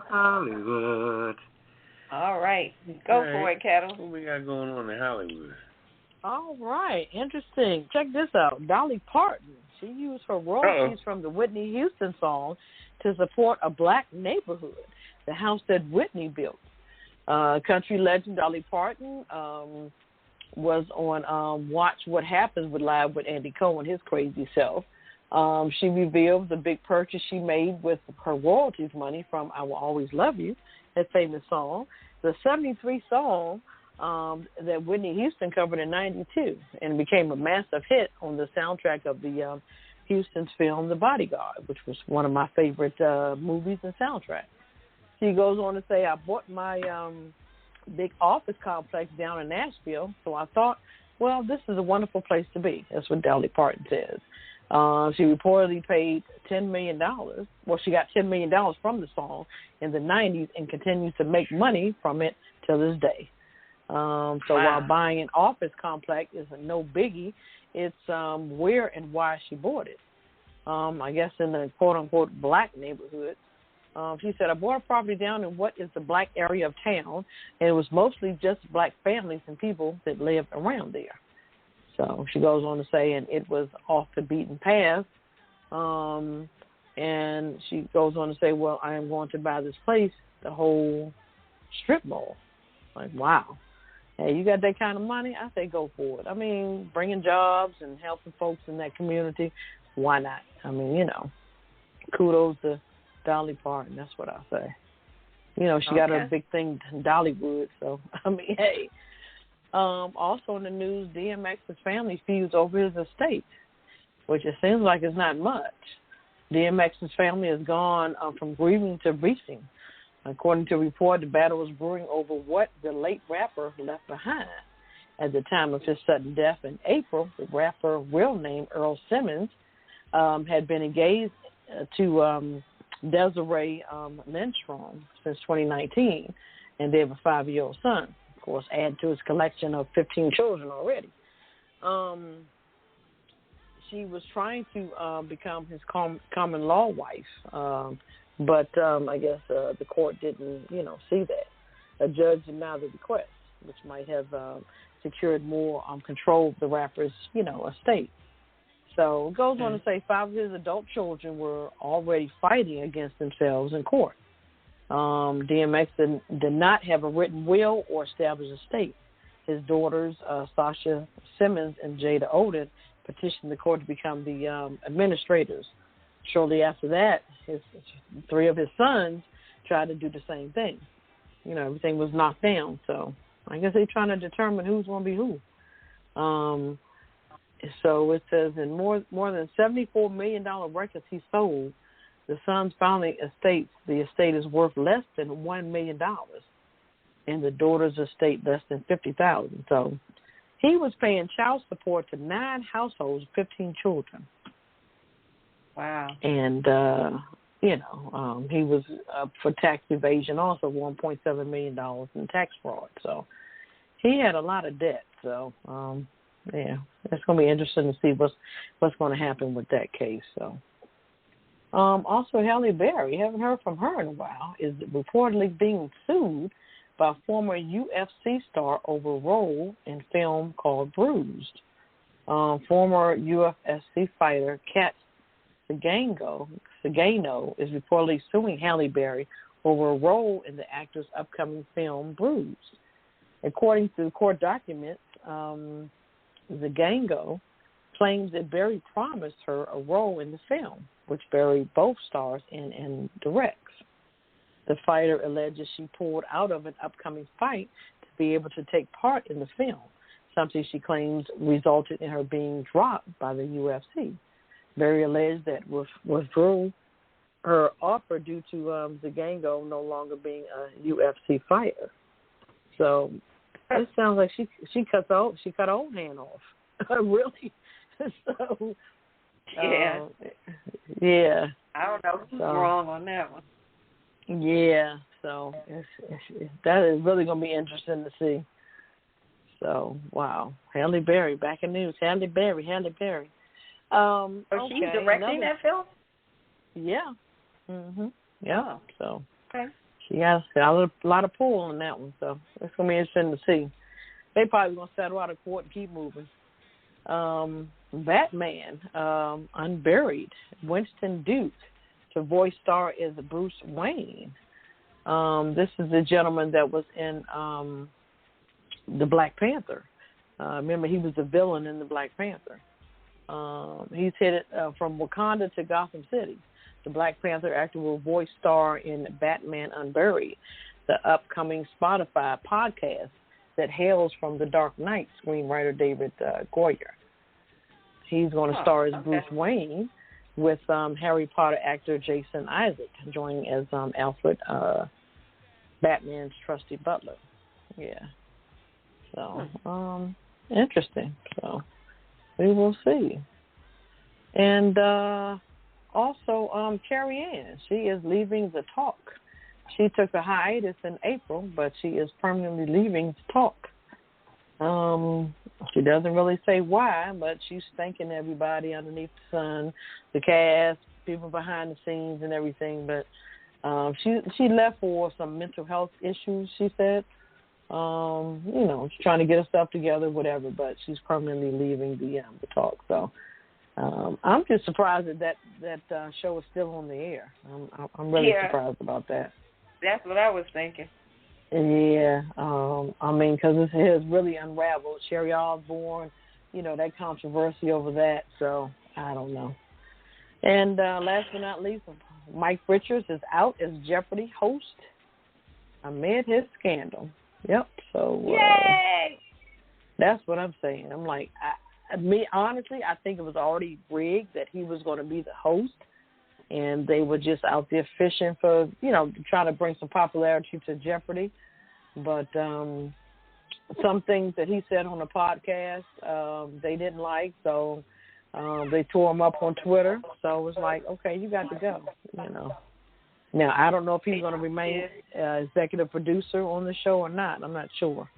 Hollywood. All right. Go for it, Ketel. What we got going on in Hollywood? All right. Interesting. Check this out. Dolly Parton. She used her royalties from the Whitney Houston song to support a black neighborhood, the house that Whitney built. Country legend Dolly Parton was on Watch What Happens with Live with Andy Cohen, his crazy self. She revealed the big purchase she made with her royalties money from I Will Always Love You, that famous song, the 73 song that Whitney Houston covered in 92 and became a massive hit on the soundtrack of the Houston's film The Bodyguard, which was one of my favorite movies and soundtracks. She goes on to say, I bought my big office complex down in Nashville, so I thought, well, this is a wonderful place to be. That's what Dolly Parton says. She reportedly paid $10 million. Well, she got $10 million from the song in the 90s and continues to make money from it to this day. While buying an office complex is no biggie, it's where and why she bought it. I guess in the quote-unquote black neighborhood. She said, I bought a property down in what is the black area of town, and it was mostly just black families and people that lived around there. So she goes on to say, and it was off the beaten path. And she goes on to say, well, I am going to buy this place, the whole strip mall. Like, wow. Hey, you got that kind of money? I say go for it. I mean, bringing jobs and helping folks in that community, why not? I mean, you know, kudos to Dolly Parton. That's what I say. You know, she got her big thing in Dollywood. So, I mean, hey. Also in the news, DMX's family feuds over his estate, which it seems like is not much. DMX's family has gone from grieving to breaching. According to a report, the battle was brewing over what the late rapper left behind. At the time of his sudden death in April, the rapper, real name Earl Simmons, had been engaged to Desiree Lindstrom since 2019, and they have a 5-year-old son. Of course, add to his collection of 15 children already. She was trying to become his common law wife, but I guess the court didn't, see that. A judge denied the request, which might have secured more control of the rapper's, estate. So it goes on to say 5 of his adult children were already fighting against themselves in court. DMX did not have a written will or established estate. His daughters, Sasha Simmons and Jada Odin, petitioned the court to become the administrators. Shortly after that, 3 of his sons tried to do the same thing. Everything was knocked down. So I guess they're trying to determine who's going to be who. So it says in more than $74 million records he sold, the son's family estates, the estate is worth less than $1 million, and the daughter's estate less than $50,000. So he was paying child support to 9 households, 15 children. Wow. And, he was for tax evasion also $1.7 million in tax fraud. So he had a lot of debt. So, it's going to be interesting to see what's going to happen with that case. So, also Halle Berry, haven't heard from her in a while, is reportedly being sued by a former UFC star over a role in film called Bruised. Former UFC fighter Kat Zingano is reportedly suing Halle Berry over a role in the actor's upcoming film Bruised. According to court documents, Zingano claims that Berry promised her a role in the film, which Berry both stars in and directs. The fighter alleges she pulled out of an upcoming fight to be able to take part in the film, something she claims resulted in her being dropped by the UFC. Berry alleged that withdrew her offer due to Zingano no longer being a UFC fighter. So it sounds like she cut her own hand off. Really? So yeah. Yeah. I don't know who's wrong on that one. Yeah. So that is really going to be interesting to see. So wow, Halle Berry back in news. Halle Berry. So she's directing that film? Yeah. Mhm. Yeah. So okay. She got a lot of pull on that one, so it's going to be interesting to see. They probably going to settle out of court and keep moving. Batman, Unburied, Winston Duke to voice star as Bruce Wayne. This is the gentleman that was in the Black Panther. Remember, he was the villain in the Black Panther. He's headed from Wakanda to Gotham City. The Black Panther actor will voice star in Batman Unburied, the upcoming Spotify podcast that hails from The Dark Knight screenwriter David Goyer. He's going to star as Bruce Wayne with Harry Potter actor Jason Isaac joining as Alfred, Batman's trusty butler. Yeah. So, interesting. So, we will see. And also, Carrie Ann, she is leaving the talk. She took a hiatus in April, but she is permanently leaving the talk. She doesn't really say why, but she's thanking everybody underneath the sun, the cast, people behind the scenes and everything. But she left for some mental health issues, she said. She's trying to get herself together, whatever, but she's permanently leaving the talk. So I'm just surprised that show is still on the air. I'm really surprised about that. That's what I was thinking. Yeah, because it has really unraveled. Sherry Osbourne, that controversy over that. So I don't know. And last but not least, Mike Richards is out as Jeopardy host amid his scandal. Yep. So yay! That's what I'm saying. I'm like, honestly, I think it was already rigged that he was going to be the host. And they were just out there fishing for, trying to bring some popularity to Jeopardy. But some things that he said on the podcast, they didn't like. So they tore him up on Twitter. So it was like, okay, you got to go, Now, I don't know if he's going to remain executive producer on the show or not. I'm not sure.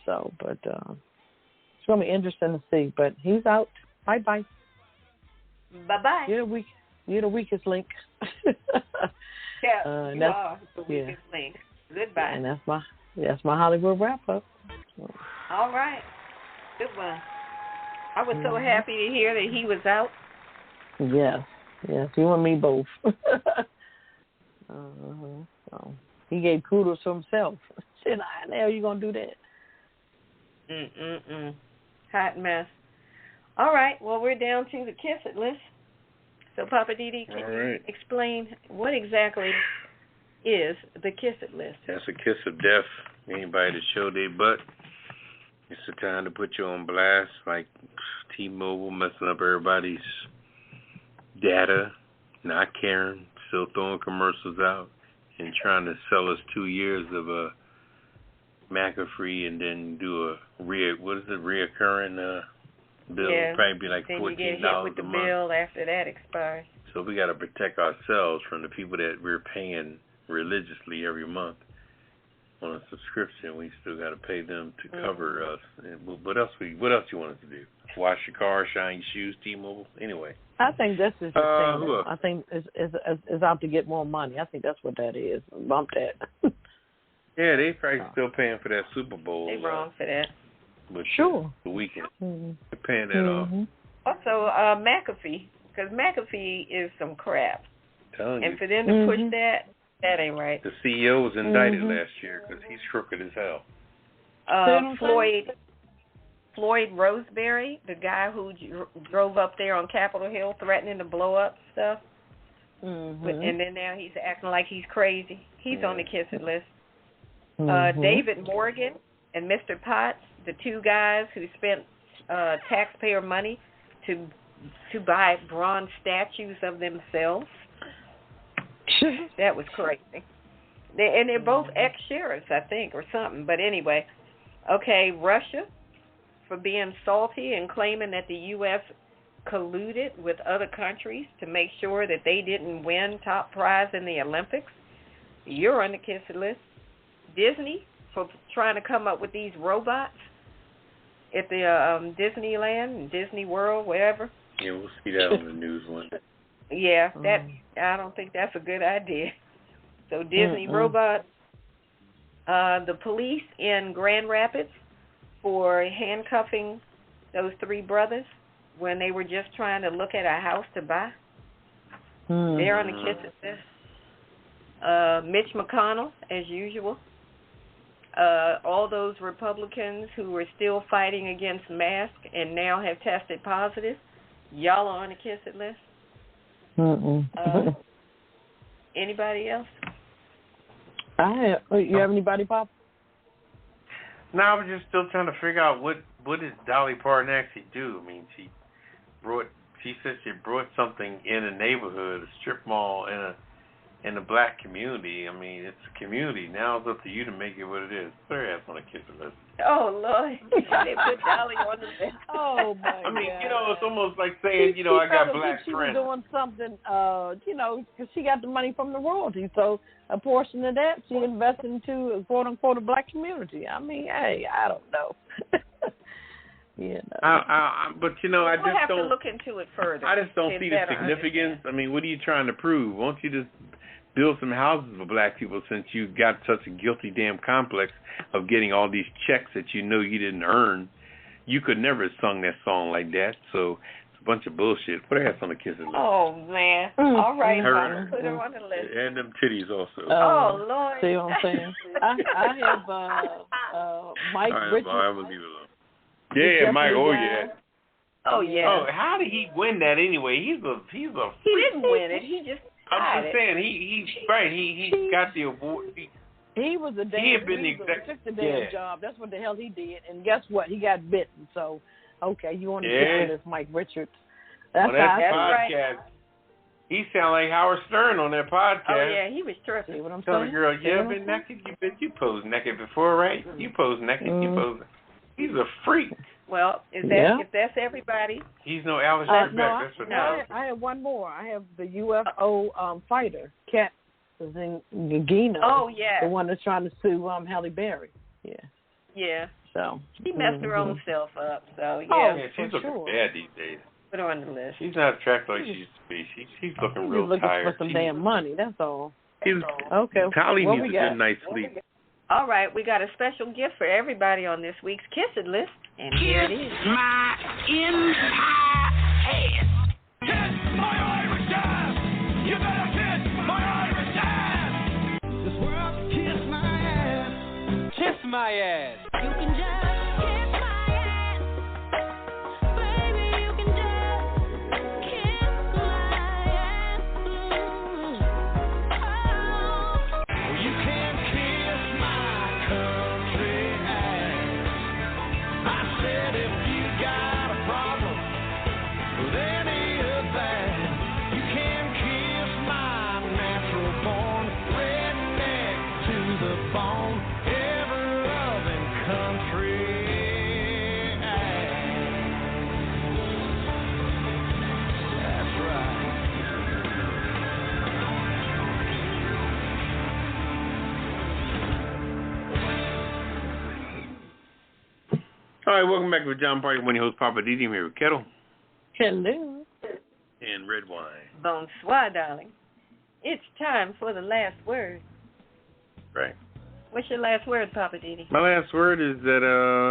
So, but it's going to be interesting to see. But he's out. Bye-bye. Bye-bye. You're the weakest link. Yeah, you are the weakest link. Goodbye. And that's my Hollywood wrap-up. All right. Good one. I was so happy to hear that he was out. Yes, you and me both. So he gave kudos to himself. Said, how the hell you going to do that? Hot mess. All right, well, we're down to the Kiss It list. So, Poppa DD, can you explain what exactly is the Kiss It list? That's a kiss of death. Anybody to show their butt. It's the time to put you on blast, like T-Mobile messing up everybody's data, not caring, still throwing commercials out, and trying to sell us 2 years of a McAfee and then do a reoccurring bill. Yeah. Probably be like $14 then you get hit with the bill after that expires. So we got to protect ourselves from the people that we're paying religiously every month on a subscription. We still got to pay them to cover us. And what else you want us to do? Wash your car, shine your shoes, T-Mobile? Anyway. I think that's just the thing. I think it's out to get more money. I think that's what that is. Bump that. Yeah, they probably still paying for that Super Bowl. They wrong for that. Sure. The weekend. They're paying that off. Also, McAfee, because McAfee is some crap. Telling you. And for them to push that ain't right. The CEO was indicted last year because he's crooked as hell. Floyd Roseberry, the guy who drove up there on Capitol Hill threatening to blow up stuff. And then now he's acting like he's crazy. He's on the Kiss It list. David Morgan and Mr. Potts, the two guys who spent taxpayer money to buy bronze statues of themselves. That was crazy. They're both ex-sheriffs, I think, or something. But anyway, okay, Russia for being salty and claiming that the U.S. colluded with other countries to make sure that they didn't win top prize in the Olympics. You're on the Kiss It list. Disney for trying to come up with these robots at the Disneyland, Disney World, whatever. Yeah, we'll see that on the news one day. Yeah, I don't think that's a good idea. So Disney robots, the police in Grand Rapids for handcuffing those three brothers when they were just trying to look at a house to buy. They're on the Kiss It list. Mitch McConnell, as usual. All those Republicans who were still fighting against masks and now have tested positive, y'all are on the Kiss It list. Anybody else? You have anybody, Pop? No, I was just still trying to figure out what did Dolly Parton actually do. I mean, she said she brought something in a neighborhood, a strip mall in the black community. I mean, it's a community. Now it's up to you to make it what it is. Put her ass on a Kiss It list. Oh, Lord. They put Dolly on the list. Oh, my God. I mean, it's almost like saying, I got black friends. She was doing something, because she got the money from the royalty. So a portion of that she invested into, quote-unquote, a black community. I mean, hey, I don't know. Yeah. But I just we'll have don't. to look into it further. I just don't see the significance. Understand. I mean, what are you trying to prove? Won't you just build some houses for black people since you got such a guilty damn complex of getting all these checks that you know you didn't earn? You could never have sung that song like that. So it's a bunch of bullshit. Put her ass on the Kiss It list. Oh man! All right, I'll put her on the list. And them titties also. Oh Lord! See what I'm saying? I have Mike Richards. I'm gonna leave it alone. Yeah, Mike. Oh yeah. Oh yeah. Oh, how did he win that anyway? He's a. He didn't win it. He just. I'm just saying he got the award. He was a damn. He had been the took the damn job. That's what the hell he did. And guess what? He got bitten. So, okay, you want to get this, Mike Richards? That's podcast. Right. He sound like Howard Stern on that podcast. Oh yeah, he was terrific. See what I'm Tell saying? the girl, you ever been naked? You posed naked before, right? You posed naked. You posed. He's a freak. Well, if that's everybody? He's no Alex Trebek. That's what I have one more. I have the UFO fighter, Ketel. Gugino. Oh yeah. The one that's trying to sue Halle Berry. Yeah. Yeah. So she messed her own self up. So yeah. Oh, yeah, she's looking bad these days. Put her on the list. She's not attractive like she used to be. She's looking real looking tired. for some damn money. That's all. Okay. Holly needs a good night's sleep. All right, we got a special gift for everybody on this week's Kiss It list, and here it is. My entire head. Kiss my Irish ass. You better kiss my Irish ass. This world, kiss my ass. Kiss my ass. You can just kiss my ass. Baby, you can just kiss my ass. Oh, you can't kiss my country ass. I said if you got a problem with any of that, you can kiss my natural born redneck to the bone, ever loving country ass. That's right. All right, welcome back to the Pajama Party. When your host Poppa DD, I'm here with Ketel. Hello. And Redwine. Bonsoir, darling. It's time for the last word. Right. What's your last word, Poppa DD? My last word is that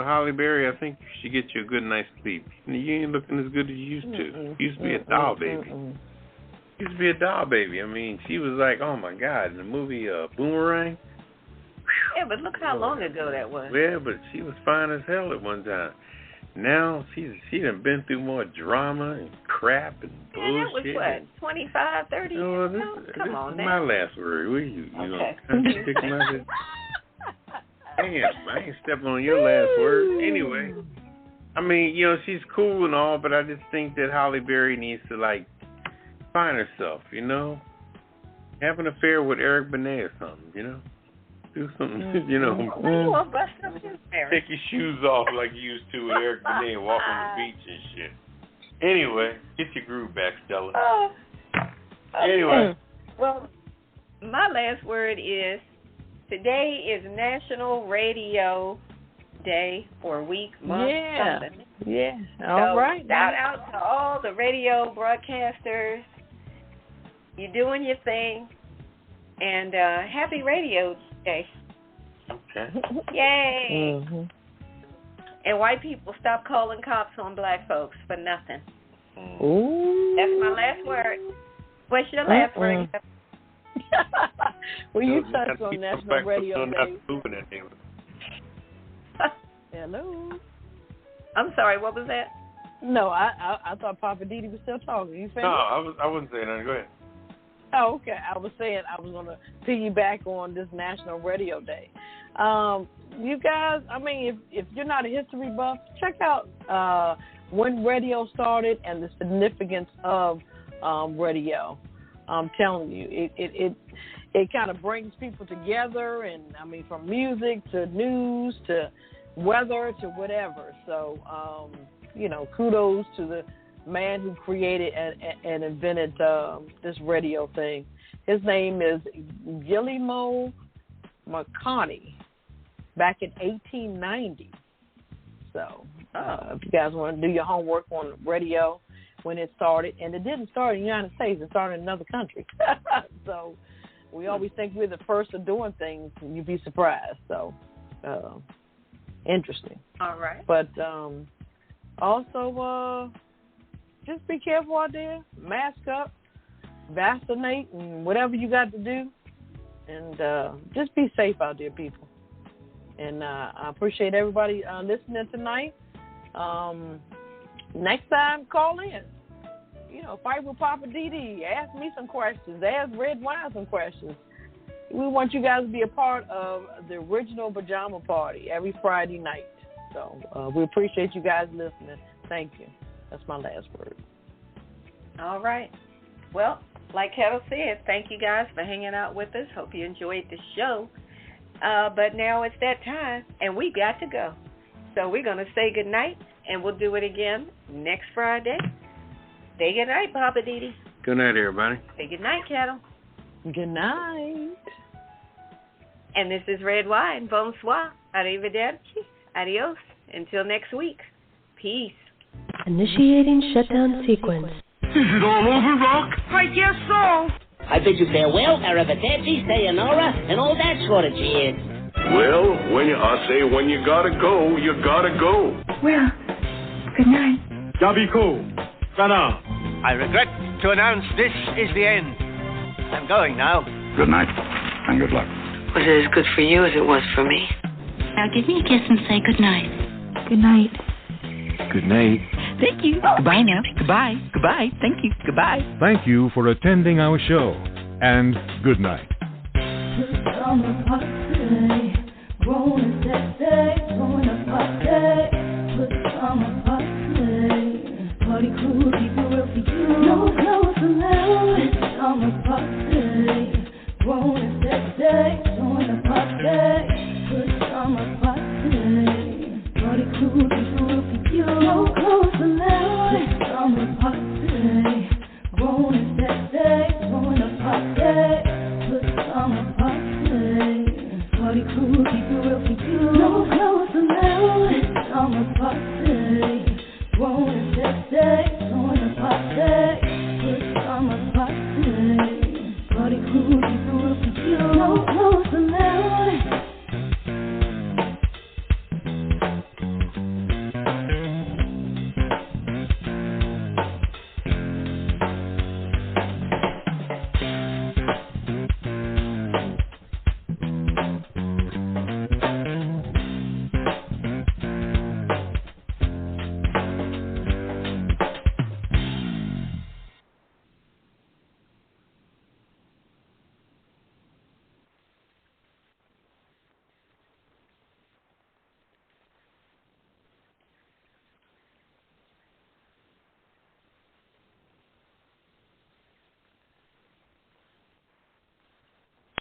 Halle Berry, I think you should get you a good night's sleep. You ain't looking as good as you used to. You used to be a doll baby. You used to be a doll baby. I mean, she was like, oh my God, in the movie Boomerang. Yeah, but look how long ago that was. Yeah, but she was fine as hell at one time. Now she done been through more drama and crap and bullshit. That was what, 25, 30 years ago? Come on, this is now. my last word. What are you Okay. gonna stick my head? Damn, I ain't stepping on your last word. Anyway, I mean, she's cool and all, but I just think that Halle Berry needs to find herself. Have an affair with Eric Benet or something. Do something, Why you want to bust up his marriage? Take your shoes off like you used to with Eric Benet and walk on the beach and shit. Anyway, get your groove back, Stella. Okay. Anyway. Well, my last word is, today is National Radio Day or week, month, something. Yeah. All right. Shout out to all the radio broadcasters. You're doing your thing. And happy Radio Day. Okay. Yay. Mm-hmm. And white people, stop calling cops on black folks for nothing. Ooh. That's my last word. What's your last word? Well, you touched on National Radio Day. Hello. I'm sorry, what was that? No, I thought Poppa DD was still talking. You finished? No, I wasn't saying nothing. Go ahead. Oh, okay. I was saying I was going to piggyback on this National Radio Day. You guys, I mean, if you're not a history buff, check out when radio started and the significance of radio. I'm telling you, it kind of brings people together, and I mean, from music to news to weather to whatever. So, kudos to the man who created and invented this radio thing. His name is Guillermo Marconi, back in 1890. So If you guys want to do your homework on radio when it started. And it didn't start in the United States. It started in another country. So we always think we're the first of doing things. You'd be surprised. So interesting. All right. But also just be careful out there. Mask up, vaccinate, and whatever you got to do. And just be safe out there, people. And I appreciate everybody listening tonight. Next time, call in. Fight with Poppa DD. Ask me some questions. Ask Redwine some questions. We want you guys to be a part of the original Pajama Party every Friday night. So we appreciate you guys listening. Thank you. That's my last word. All right. Well, like Ketel said, thank you guys for hanging out with us. Hope you enjoyed the show. But now it's that time, and we got to go. So we're going to say good night, and we'll do it again next Friday. Say good night, Poppa DD. Good night, everybody. Say good night, Ketel. Good night. And this is Redwine. Bonsoir. Arrivederci. Adios. Until next week. Peace. Initiating shutdown sequence. Is it all over, Rock? I guess so. I bid you farewell, arrivederci, sayonara, and all that sort of cheers. Well, I say when you gotta go, you gotta go. Well, good night. Yabiko. Sana. I regret to announce this is the end. I'm going now. Good night, and good luck. Was it as good for you as it was for me? Now give me a kiss and say good night. Good night. Good night. Thank you. Goodbye now. Goodbye. Goodbye. Thank you. Goodbye. Thank you for attending our show, and good night. Pajama Party.